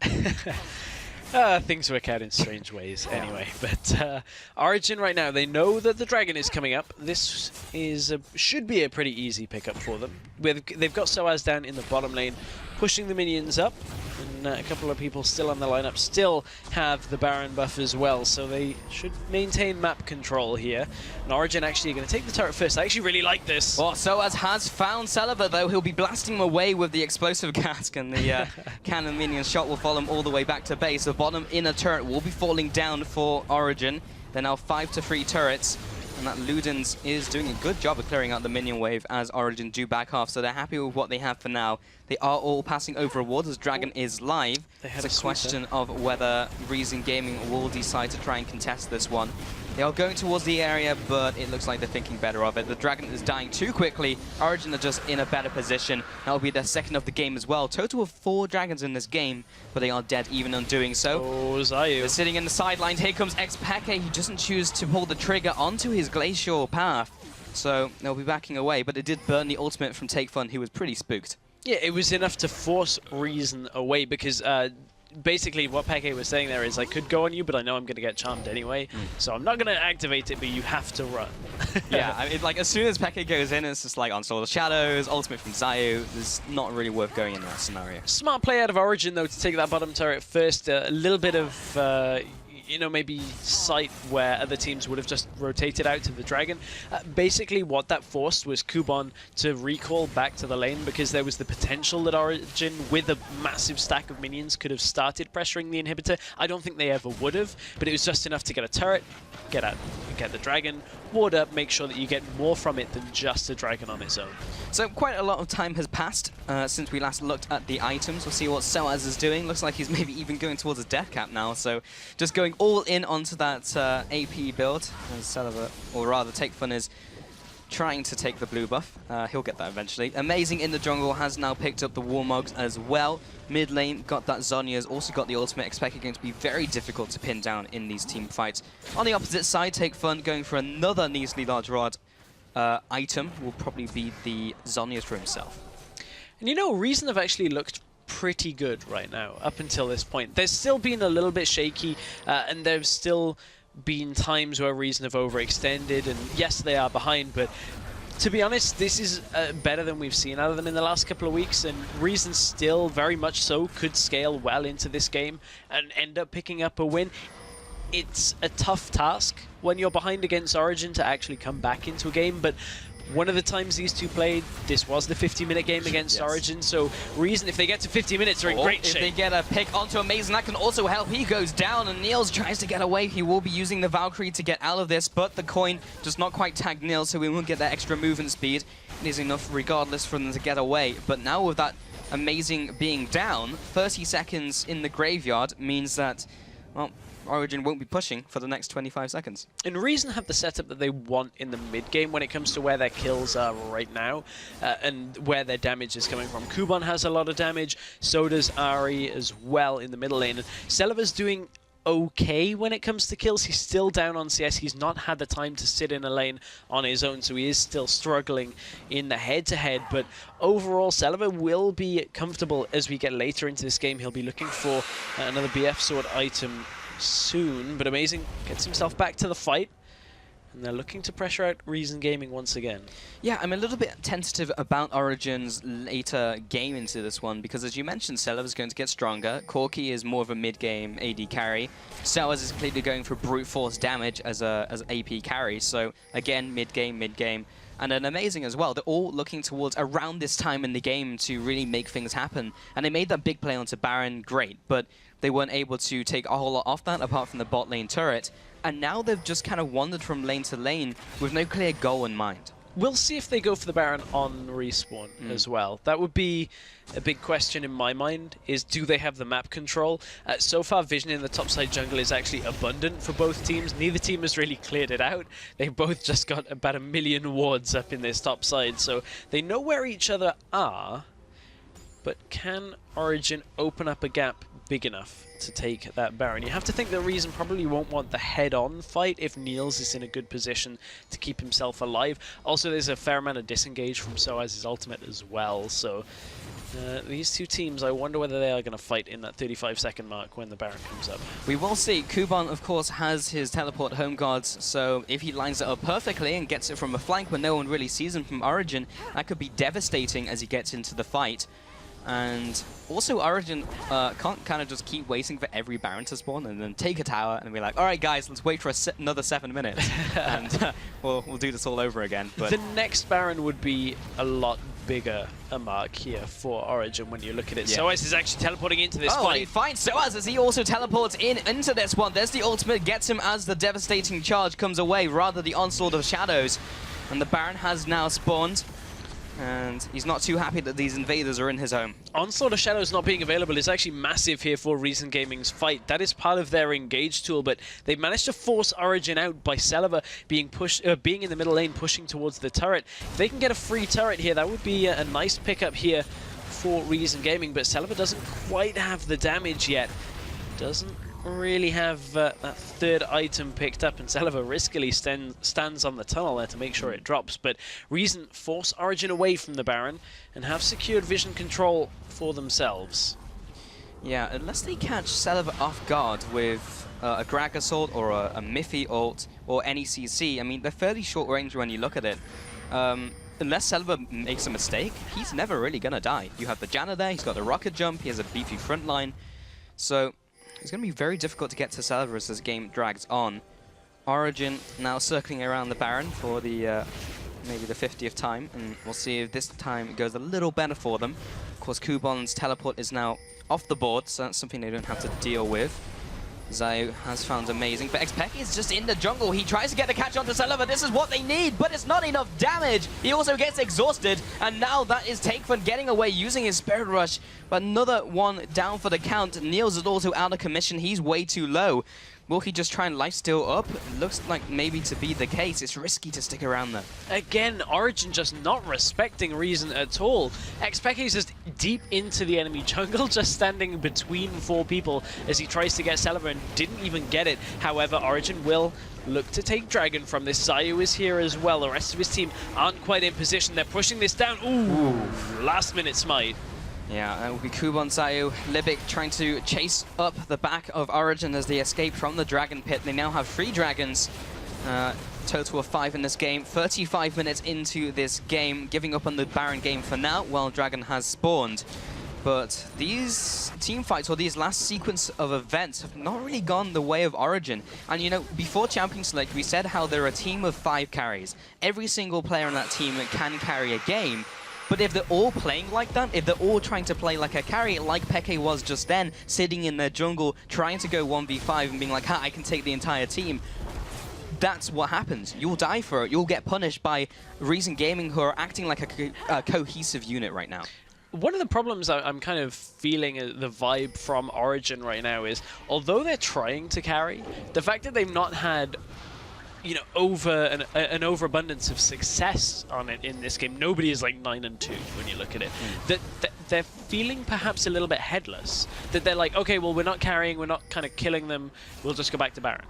Things work out in strange ways anyway. But Origen right now, they know that the dragon is coming up. This is should be a pretty easy pickup for them. They've got Soaz down in the bottom lane. pushing the minions up. And a couple of people still on the lineup still have the Baron buff as well, so they should maintain map control here. And Origen actually going to take the turret first. I actually really like this. Well, Soaz has found Celeber, though. He'll be blasting him away with the explosive cask, and the cannon minion shot will follow him all the way back to base. The bottom inner turret will be falling down for Origen. They're now 5-3 turrets. And that Ludens is doing a good job of clearing out the minion wave as Origen do back off, so they're happy with what they have for now. They are all passing over a ward as Dragon is live. It's a question of whether Reason Gaming will decide to try and contest this one. They are going towards the area, but it looks like they're thinking better of it. The Dragon is dying too quickly. Origen are just in a better position. That'll be their second of the game as well. Total of 4 Dragons in this game, but they are dead even on doing so. Oh, Zayu. They're sitting in the sidelines. Here comes Xpeke. He doesn't choose to pull the trigger onto his glacial path. So they'll be backing away, but it did burn the ultimate from Take Fun, who was pretty spooked. Yeah, it was enough to force Reason away because basically what Peke was saying there is I could go on you, but I know I'm going to get charmed anyway, so I'm not going to activate it, but you have to run. Yeah, I mean, like as soon as Peke goes in, it's just like Onslaught of Shadows, ultimate from Zayu. It's not really worth going in that scenario. Smart play out of Origen though to take that bottom turret first. A little bit of you know, maybe sight where other teams would have just rotated out to the Dragon. Basically what that forced was Kuban to recall back to the lane because there was the potential that Origen, with a massive stack of minions, could have started pressuring the inhibitor. I don't think they ever would have, but it was just enough to get a turret, get the Dragon, ward up, make sure that you get more from it than just a Dragon on its own. So quite a lot of time has passed since we last looked at the items. We'll see what Soaz is doing. Looks like he's maybe even going towards a death cap now, so just going all in onto that AP build. As Celeber, or rather Take Fun, is trying to take the blue buff. He'll get that eventually. Amazing in the jungle has now picked up the Warmogs as well. Mid lane got that Zhonya's, also got the ultimate. Expected going to be very difficult to pin down in these team fights. On the opposite side, Take Fun going for another Neasly Large Rod item will probably be the Zhonya's for himself. And you know, Reason have actually looked pretty good right now, up until this point. There's still been a little bit shaky, and there's still been times where Reason have overextended, and yes, they are behind, but to be honest, this is better than we've seen out of them in the last couple of weeks, and Reason still very much so could scale well into this game and end up picking up a win. It's a tough task when you're behind against Origen to actually come back into a game, but one of the times these two played, this was the 50-minute game against Origen, so Reason, if they get to 50 minutes, are in great shape. If they get a pick onto Amazing, that can also help. He goes down, and Niels tries to get away. He will be using the Valkyrie to get out of this, but the coin does not quite tag Niels, so we won't get that extra movement speed. It is enough regardless for them to get away, but now with that Amazing being down, 30 seconds in the graveyard means that, well, Origen won't be pushing for the next 25 seconds. And Reason have the setup that they want in the mid-game when it comes to where their kills are right now and where their damage is coming from. Kuban has a lot of damage, so does Ari as well in the middle lane. And Celeber's doing okay when it comes to kills. He's still down on CS. He's not had the time to sit in a lane on his own, so he is still struggling in the head-to-head. But overall, Celeber will be comfortable as we get later into this game. He'll be looking for another BF sword item soon, but Amazing gets himself back to the fight, and they're looking to pressure out Reason Gaming once again. Yeah, I'm a little bit tentative about Origen's later game into this one, because as you mentioned, Celeber is going to get stronger. Corki is more of a mid-game AD carry. Soaz is clearly going for brute force damage as an AP carry, so again, mid-game, and then Amazing as well. They're all looking towards around this time in the game to really make things happen, and they made that big play onto Baron, great, but they weren't able to take a whole lot off that apart from the bot lane turret, and now they've just kind of wandered from lane to lane with no clear goal in mind. We'll see if they go for the Baron on respawn as well. That would be a big question in my mind, is do they have the map control? So far, vision in the topside jungle is actually abundant for both teams. Neither team has really cleared it out. They've both just got about 1 million wards up in this top side, so they know where each other are, but can Origen open up a gap big enough to take that Baron? You have to think the Reason probably won't want the head-on fight if Niels is in a good position to keep himself alive. Also, there's a fair amount of disengage from Soaz's ultimate as well, so these two teams, I wonder whether they are going to fight in that 35-second mark when the Baron comes up. We will see. Kuban, of course, has his teleport home guards, so if he lines it up perfectly and gets it from a flank where no one really sees him from Origen, that could be devastating as he gets into the fight. And also Origen can't kind of just keep waiting for every Baron to spawn and then take a tower and be like, all right, guys, let's wait for another 7 minutes. And we'll do this all over again. But the next Baron would be a lot bigger a mark here for Origen when you look at it. Yeah. Soaz is actually teleporting into this and fight. he finds Soaz as he also teleports into this one. There's the ultimate, gets him as the devastating charge comes away, rather the onslaught of shadows. And the Baron has now spawned. And he's not too happy that these invaders are in his home. Onslaught of Shadows not being available is actually massive here for Reason Gaming's fight. That is part of their engage tool, but they've managed to force Origen out by Celiva being in the middle lane, pushing towards the turret. If they can get a free turret here, that would be a nice pickup here for Reason Gaming, but Celiva doesn't quite have the damage yet. Doesn't really have that third item picked up, and Celiva riskily stands on the tunnel there to make sure it drops, but Reason force Origen away from the Baron and have secured vision control for themselves. Yeah, unless they catch Celiva off guard with a Grag Assault or a Miffy ult or any CC, I mean, they're fairly short range when you look at it. Unless Celiva makes a mistake, he's never really gonna die. You have the Janna there, he's got the rocket jump, he has a beefy front line, so it's going to be very difficult to get to Celiva as this game drags on. Origen now circling around the Baron for the maybe the 50th time, and we'll see if this time it goes a little better for them. Of course, Kubon's teleport is now off the board, so that's something they don't have to deal with. Zayu has found amazing, but Xpeki is just in the jungle. He tries to get the catch onto Celiva. This is what they need, but it's not enough damage. He also gets exhausted, and now that is Takefun getting away using his Spirit Rush. But another one down for the count. Niels is also out of commission. He's way too low. Will he just try and lifesteal up? It looks like maybe to be the case. It's risky to stick around there. Again, Origen just not respecting Reason at all. Xpeki is just deep into the enemy jungle, just standing between 4 people as he tries to get Celiva and didn't even get it. However, Origen will look to take Dragon from this. Zayu is here as well. The rest of his team aren't quite in position. They're pushing this down. Ooh. Last minute smite. Yeah, that will be Kubon, Zayu, Libic trying to chase up the back of Origen as they escape from the Dragon Pit. They now have 3 dragons, total of 5 in this game. 35 minutes into this game, giving up on the Baron game for now, while Dragon has spawned. But these team fights, or these last sequence of events, have not really gone the way of Origen. And you know, before Champion Select, we said how they're a team of 5 carries. Every single player on that team can carry a game. But if they're all playing like that, if they're all trying to play like a carry, like Peke was just then, sitting in their jungle, trying to go 1v5 and being like, ha, I can take the entire team, that's what happens. You'll die for it. You'll get punished by Reason Gaming, who are acting like a cohesive unit right now. One of the problems I'm kind of feeling the vibe from Origen right now is, although they're trying to carry, the fact that they've not had an overabundance of success on it in this game. Nobody is like 9-2 when you look at it. That they're feeling perhaps a little bit headless. That they're like, okay, well, we're not carrying, we're not kind of killing them, we'll just go back to Baron.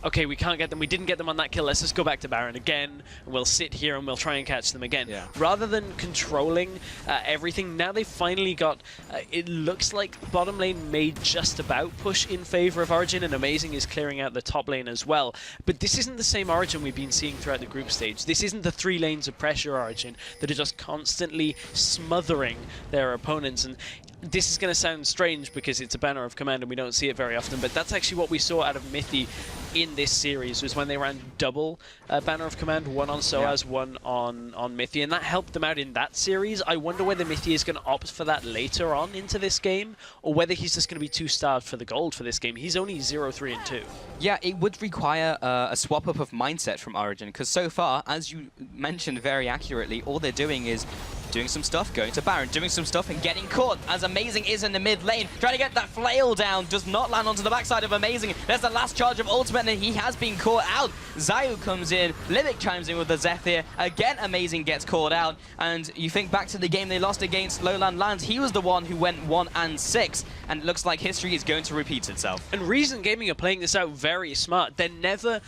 Okay, we can't get them, we didn't get them on that kill, let's just go back to Baron again, and we'll sit here and we'll try and catch them again. Yeah. Rather than controlling everything, now they've finally got, it looks like bottom lane may just about push in favor of Origen, and Amazing is clearing out the top lane as well. But this isn't the same Origen we've been seeing throughout the group stage. This isn't the 3 lanes of pressure Origen that are just constantly smothering their opponents. And this is going to sound strange because it's a banner of command and we don't see it very often, but that's actually what we saw out of Mithy in this series, was when they ran double banner of command, one on Soaz, one on Mithy, and that helped them out in that series. I wonder whether Mithy is going to opt for that later on into this game, or whether he's just going to be too starved for the gold for this game. He's only 0-3-2. Yeah, it would require a swap-up of mindset from Origen, because so far, as you mentioned very accurately, all they're doing is doing some stuff, going to Baron, doing some stuff and getting caught, as Amazing is in the mid lane, trying to get that flail down, does not land onto the backside of Amazing. There's the last charge of ultimate and he has been caught out. Zayu comes in, Libic chimes in with the Zephyr, again Amazing gets caught out, and you think back to the game they lost against Lowland Lands, he was the one who went 1-6, and it looks like history is going to repeat itself. And Reason Gaming are playing this out very smart. They're never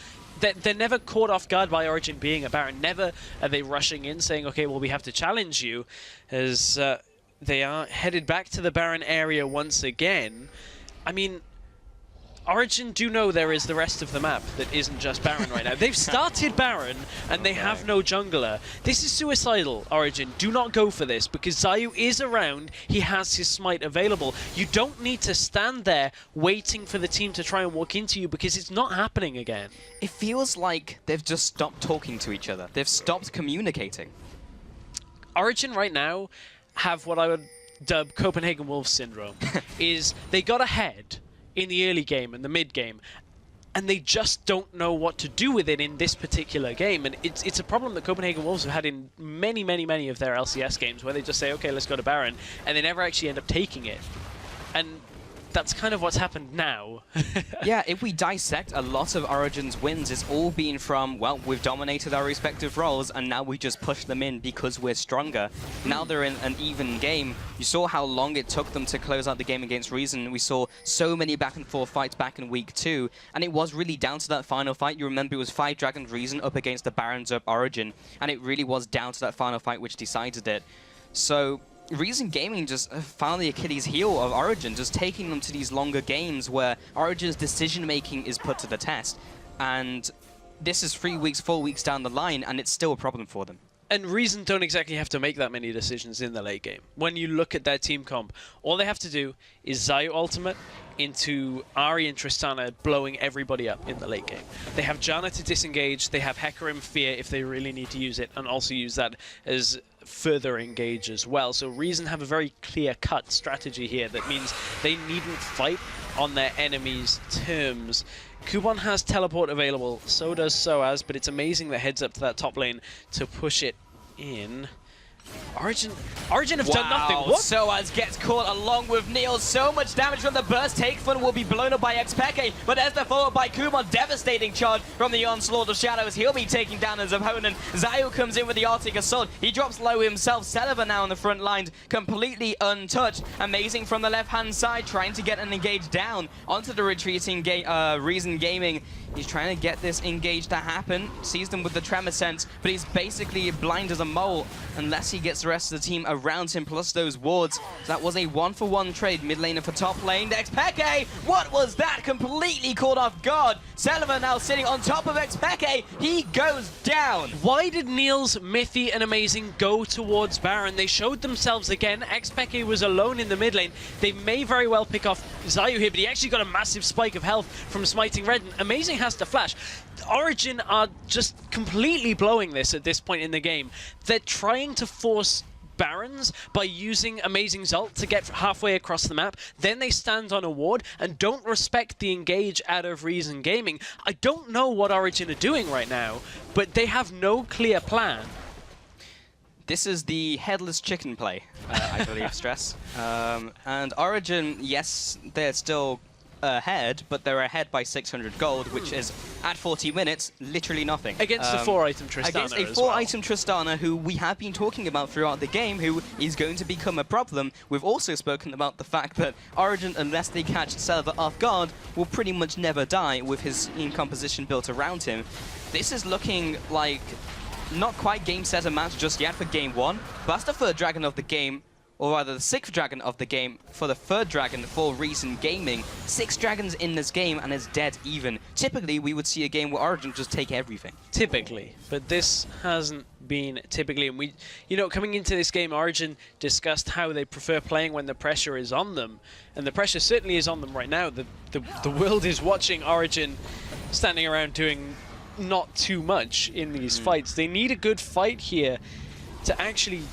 caught off guard by Origen being a Baron. Never are they rushing in saying, okay, well, we have to challenge you, as they are headed back to the Baron area once again. I mean, Origen do know there is the rest of the map that isn't just Baron right now. They've started Baron, and they have no jungler. This is suicidal, Origen. Do not go for this, because Zayu is around. He has his smite available. You don't need to stand there waiting for the team to try and walk into you, because it's not happening again. It feels like they've just stopped talking to each other. They've stopped communicating. Origen right now have what I would dub Copenhagen Wolves syndrome. Is they got ahead in the early game and the mid game, and they just don't know what to do with it in this particular game. And it's a problem that Copenhagen Wolves have had in many of their LCS games, where they just say, okay, let's go to Baron, and they never actually end up taking it. And that's kind of what's happened now. Yeah, if we dissect a lot of Origen's wins, it's all been from, well, we've dominated our respective roles, and now we just push them in because we're stronger. Now they're in an even game. You saw how long it took them to close out the game against Reason. We saw so many back-and-forth fights back in week 2, and it was really down to that final fight. You remember it was 5 Dragons Reason up against the Barons of Origen, and it really was down to that final fight which decided it. So Reason Gaming just found the Achilles heel of Origen, just taking them to these longer games where Origen's decision-making is put to the test. And this is 3 weeks, 4 weeks down the line, and it's still a problem for them. And Reason don't exactly have to make that many decisions in the late game. When you look at their team comp, all they have to do is Zayu ultimate into Ahri and Tristana blowing everybody up in the late game. They have Janna to disengage, they have Hecarim Fear if they really need to use it, and also use that as further engage as well. So Reason have a very clear-cut strategy here that means they needn't fight on their enemies' terms. Kuban has teleport available, so does Soaz, but it's amazing that heads up to that top lane to push it in. Origen have done nothing. What? Soaz gets caught along with Niels. So much damage from the burst. Take Fun will be blown up by Xpeke, but there's the follow-up by Kuban. Devastating charge from the onslaught of shadows. He'll be taking down his opponent. Zayu comes in with the Arctic Assault. He drops low himself. Celeber now on the front lines, completely untouched. Amazing from the left-hand side, trying to get an engage down onto the retreating Reason Gaming. He's trying to get this engage to happen. Sees them with the Tremor Sense, but he's basically blind as a mole unless he gets the rest of the team around him, plus those wards. So that was a 1-for-1 trade. Mid laner for top lane. Xpeke! What was that? Completely caught off guard. Celeber now sitting on top of Xpeke. He goes down. Why did Niels, Mithy, and Amazing go towards Baron? They showed themselves again. Xpeke was alone in the mid lane. They may very well pick off Zayu here, but he actually got a massive spike of health from smiting Red. Amazing has to flash. Origen are just completely blowing this at this point in the game. They're trying to force Barons by using Amazing's ult to get halfway across the map. Then they stand on a ward and don't respect the engage out of Reason Gaming. I don't know what Origen are doing right now, but they have no clear plan. This is the headless chicken play, I believe, Stress. And Origen, yes, they're still ahead, but they're ahead by 600 gold, which is, at 40 minutes, literally nothing. Against the 4-item Tristana Against a 4-item Tristana, who we have been talking about throughout the game, who is going to become a problem. We've also spoken about the fact that Origen, unless they catch Celeber off guard, will pretty much never die with his team composition built around him. This is looking like not quite game, set, and match just yet for game 1, but that's the 3rd dragon of the game, or rather the 6th dragon of the game for the 3rd dragon for Reason Gaming. 6 dragons in this game and it's dead even. Typically, we would see a game where Origen just take everything. Typically, but this hasn't been typically. And we, you know, coming into this game, Origen discussed how they prefer playing when the pressure is on them. And the pressure certainly is on them right now. The world is watching Origen standing around doing not too much in these fights. They need a good fight here to actually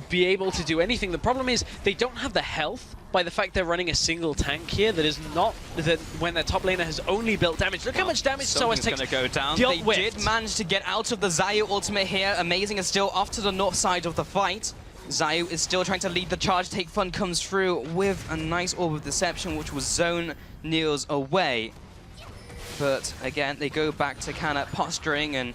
be able to do anything. The problem is they don't have the health by the fact they're running a single tank here that is not that when their top laner has only built damage. Look how much damage Soaz takes. Going to go down. They did manage to get out of the Zayu ultimate here. Amazing is still off to the north side of the fight. Zayu is still trying to lead the charge. Take Fun comes through with a nice Orb of Deception, which was zone Niels away. But again, they go back to kind of posturing and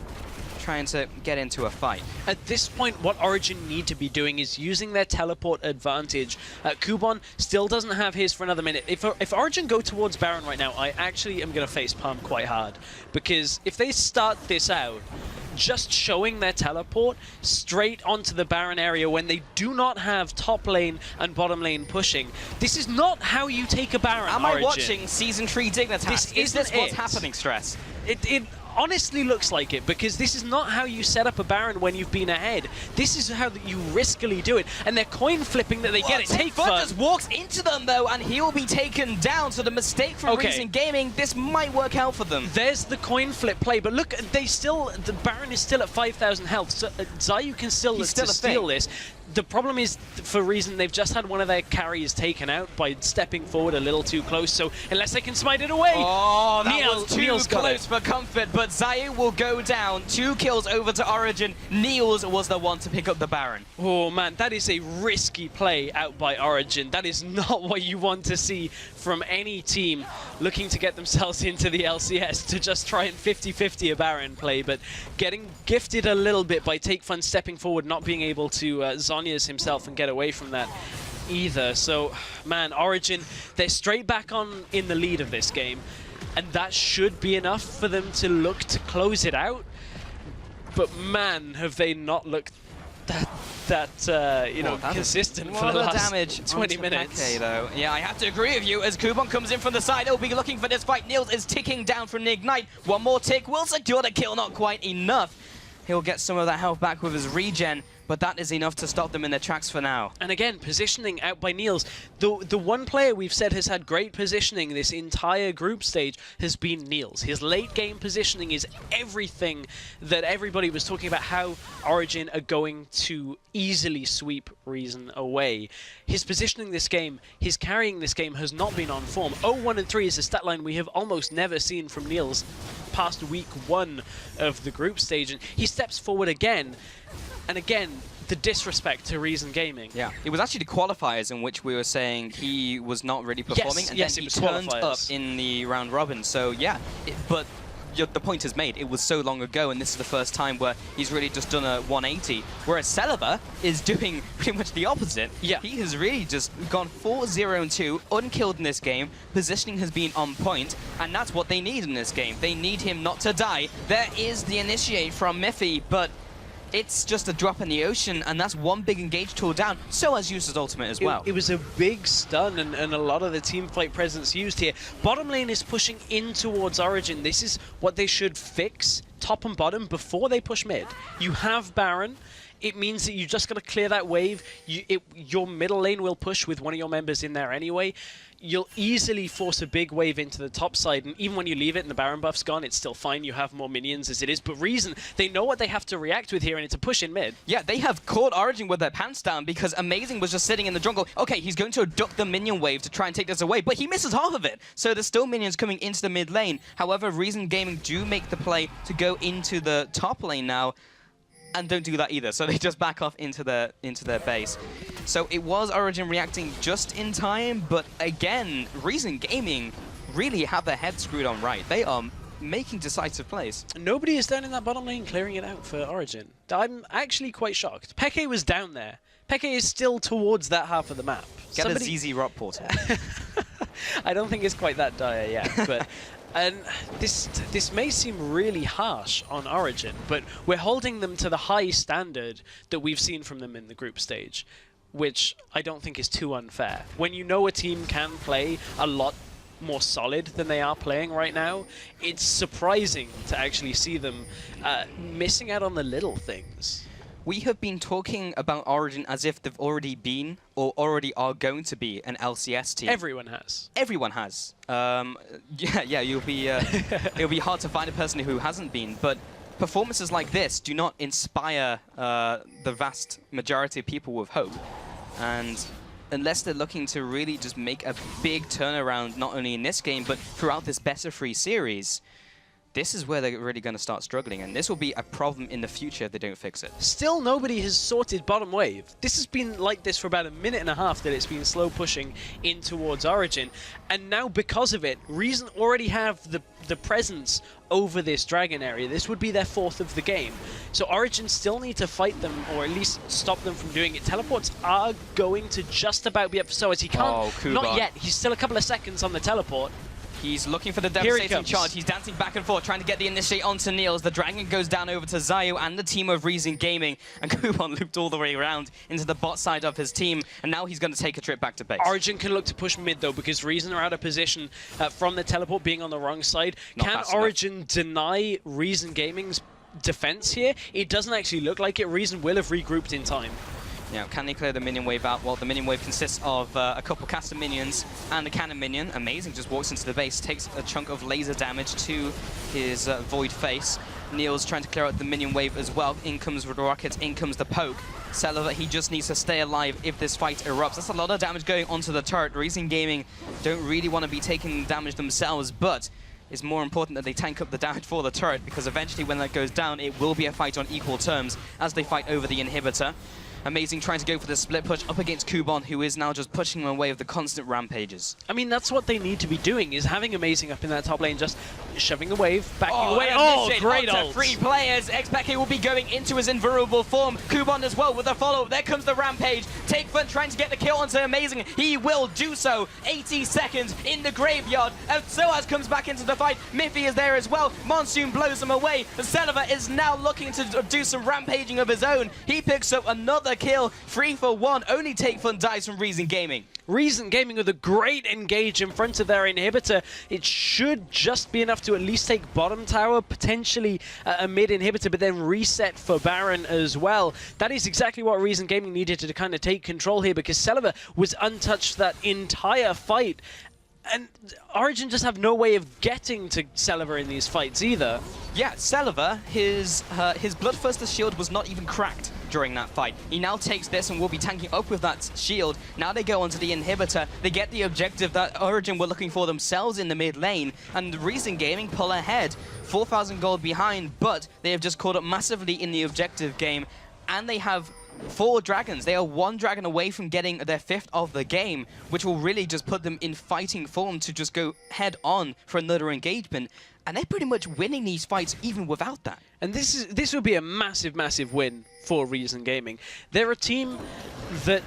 trying to get into a fight. At this point, what Origen need to be doing is using their teleport advantage. Kuban still doesn't have his for another minute. If Origen go towards Baron right now, I actually am going to face palm quite hard. Because if they start this out, just showing their teleport straight onto the Baron area when they do not have top lane and bottom lane pushing. This is not how you take a Baron, Am Origin. I watching Season 3 Dignitas? Is this what's happening, Stress? It honestly looks like it, because this is not how you set up a Baron when you've been ahead. This is how you riskily do it, and they're coin flipping that they get it. Take Fun just walks into them though, and he'll be taken down. So the mistake from Reason Gaming, this might work out for them. There's the coin flip play, but look, the Baron is still at 5,000 health. So Zayu can still look to steal this. The problem is, for Reason, they've just had one of their carries taken out by stepping forward a little too close, so unless they can smite it away... Oh, that was too close for comfort, but Zayu will go down. 2 kills over to Origen. Niels was the one to pick up the Baron. Oh man, that is a risky play out by Origen. That is not what you want to see from any team looking to get themselves into the LCS, to just try and 50-50 a Baron play, but getting gifted a little bit by Take Fun stepping forward, not being able to Zhonya's himself and get away from that either. So, man, Origen, they're straight back on in the lead of this game, and that should be enough for them to look to close it out. But man, have they not looked consistent for the last 20 minutes. Peke, though. Yeah, I have to agree with you. As Kubon comes in from the side, he'll be looking for this fight. Niels is ticking down from the Ignite. One more tick will secure the kill, not quite enough. He'll get some of that health back with his regen, but that is enough to stop them in their tracks for now. And again, positioning out by Niels. The one player we've said has had great positioning this entire group stage has been Niels. His late game positioning is everything that everybody was talking about, how Origen are going to easily sweep Reason away. His positioning this game, his carrying this game has not been on form. 0-1 and 3 is a stat line we have almost never seen from Niels past week 1 of the group stage. And he steps forward again. And again, the disrespect to Reason Gaming. Yeah, it was actually the qualifiers in which we were saying he was not really performing, and then he turned up in the round robin. So yeah, but the point is made. It was so long ago, and this is the first time where he's really just done a 180. Whereas Celiber is doing pretty much the opposite. Yeah, he has really just gone 4-0-2, unkilled in this game. Positioning has been on point, and that's what they need in this game. They need him not to die. There is the initiate from Miffy, but it's just a drop in the ocean, and that's one big engage tool down. So has User's ultimate as well. It was a big stun, and a lot of the team fight presence used here. Bottom lane is pushing in towards Origen. This is what they should fix, top and bottom, before they push mid. You have Baron. It means that you just got to clear that wave. Your middle lane will push with one of your members in there anyway. You'll easily force a big wave into the top side, and even when you leave it and the Baron buff's gone, it's still fine. You have more minions as it is. But Reason, they know what they have to react with here, and it's a push in mid. Yeah, they have caught Origen with their pants down, because Amazing was just sitting in the jungle. Okay, he's going to duck the minion wave to try and take this away, but he misses half of it. So there's still minions coming into the mid lane. However, Reason Gaming do make the play to go into the top lane now, and don't do that either, so they just back off into their base. So it was Origen reacting just in time, but again, Reason Gaming really have their head screwed on right. They are making decisive plays. Nobody is down in that bottom lane clearing it out for Origen. I'm actually quite shocked. Peke was down there. Peke is still towards that half of the map. Get a ZZ Rock portal. I don't think it's quite that dire yet, but... And this may seem really harsh on Origen, but we're holding them to the high standard that we've seen from them in the group stage, which I don't think is too unfair. When you know a team can play a lot more solid than they are playing right now, it's surprising to actually see them missing out on the little things. We have been talking about Origen as if they've already been, or already are going to be, an LCS team. Everyone has. Everyone has. Yeah, you'll be. It'll be hard to find a person who hasn't been, but performances like this do not inspire the vast majority of people with hope. And unless they're looking to really just make a big turnaround, not only in this game, but throughout this best-of-3 series, this is where they're really going to start struggling, and this will be a problem in the future if they don't fix it. Still, nobody has sorted bottom wave. This has been like this for about a minute and a half that it's been slow pushing in towards Origen, and now because of it, Reason already have the presence over this dragon area. This would be their 4th of the game. So Origen still need to fight them, or at least stop them from doing it. Teleports are going to just about be up for Soaz. He can't, not yet. He's still a couple of seconds on the teleport. He's looking for the Here he devastating comes. charge. He's dancing back and forth, trying to get the initiate onto Niels. The Dragon goes down over to Zayu and the team of Reason Gaming. And Kubon looped all the way around into the bot side of his team. And now he's going to take a trip back to base. Origen can look to push mid, though, because Reason are out of position from the teleport being on the wrong side. Not Can fast enough. Origen deny Reason Gaming's defense here? It doesn't actually look like it. Reason will have regrouped in time. Yeah, can they clear the minion wave out? Well, the minion wave consists of a couple caster minions and a cannon minion. Amazing, just walks into the base, takes a chunk of laser damage to his void face. Niels trying to clear out the minion wave as well. In comes the rockets, in comes the poke. Celevar, he just needs to stay alive if this fight erupts. That's a lot of damage going onto the turret. Reason Gaming don't really want to be taking damage themselves, but it's more important that they tank up the damage for the turret, because eventually when that goes down, it will be a fight on equal terms as they fight over the inhibitor. Amazing trying to go for the split push up against Kubon, who is now just pushing him away with the constant rampages. I mean, that's what they need to be doing, is having Amazing up in that top lane, just shoving a wave, backing away. Oh, great ult! 3 players. Xpeke will be going into his invulnerable form. Kubon as well with a follow-up. There comes the rampage. Takefun trying to get the kill onto Amazing. He will do so. 80 seconds in the graveyard. And Soaz comes back into the fight. Miffy is there as well. Monsoon blows him away. Celevar is now looking to do some rampaging of his own. He picks up another kill. 3 for 1. Only Takefun dies from Reason Gaming. Reason Gaming with a great engage in front of their inhibitor. It should just be enough to at least take bottom tower, potentially a mid inhibitor, but then reset for Baron as well. That is exactly what Reason Gaming needed to kind of take control here, because Celevar was untouched that entire fight. And Origen just have no way of getting to Celevar in these fights either. Yeah, Celevar, his Bloodthirster's shield was not even cracked during that fight. He now takes this and will be tanking up with that shield. Now they go onto the inhibitor. They get the objective that Origen were looking for themselves in the mid lane, and Reason Gaming pull ahead, 4,000 gold behind, but they have just caught up massively in the objective game, and they have 4 dragons. They are 1 dragon away from getting their 5th of the game, which will really just put them in fighting form to just go head on for another engagement. And they're pretty much winning these fights even without that. And this would be a massive, massive win for Reason Gaming. They're a team that,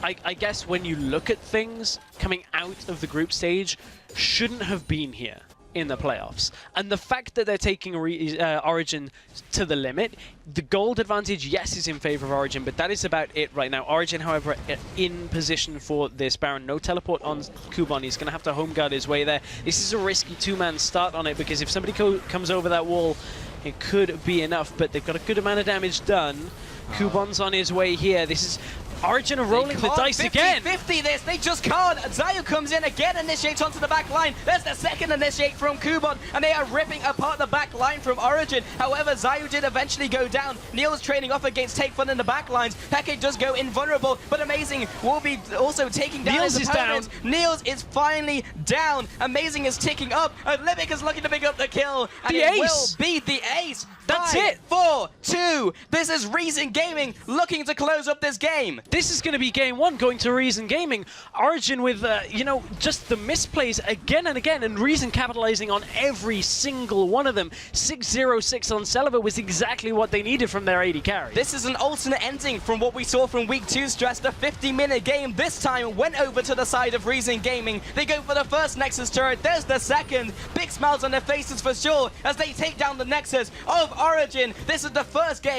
I guess when you look at things coming out of the group stage, shouldn't have been here in the playoffs. And the fact that they're taking Origen to the limit, the gold advantage, yes, is in favor of Origen, but that is about it right now. Origen, however, in position for this Baron. No teleport on Kubon. He's going to have to home guard his way there. This is a risky 2-man start on it, because if somebody comes over that wall, it could be enough, but they've got a good amount of damage done. Kubon's on his way here. This is Origen are rolling the dice again. 50 this, they just can't. Zayu comes in again, initiates onto the back line. There's the second initiate from Kubon, and they are ripping apart the back line from Origen. However, Zayu did eventually go down. Niels trading off against Takefun in the back lines. Peke does go invulnerable, but Amazing will be also taking down Niels his opponents. Niels is finally down. Amazing is ticking up, and Libic is looking to pick up the kill. And The it ace. will be the ace. That's 5, it. 4, 2. This is Reason Gaming looking to close up this game. This is going to be game 1 going to Reason Gaming. Origen with, you know, just the misplays again and again, and Reason capitalizing on every single one of them. 6-0-6 on Celevar was exactly what they needed from their AD carry. This is an alternate ending from what we saw from Week 2 Stress. The 50-minute game this time went over to the side of Reason Gaming. They go for the first Nexus turret. There's the second. Big smiles on their faces for sure as they take down the Nexus of Origen. This is the first game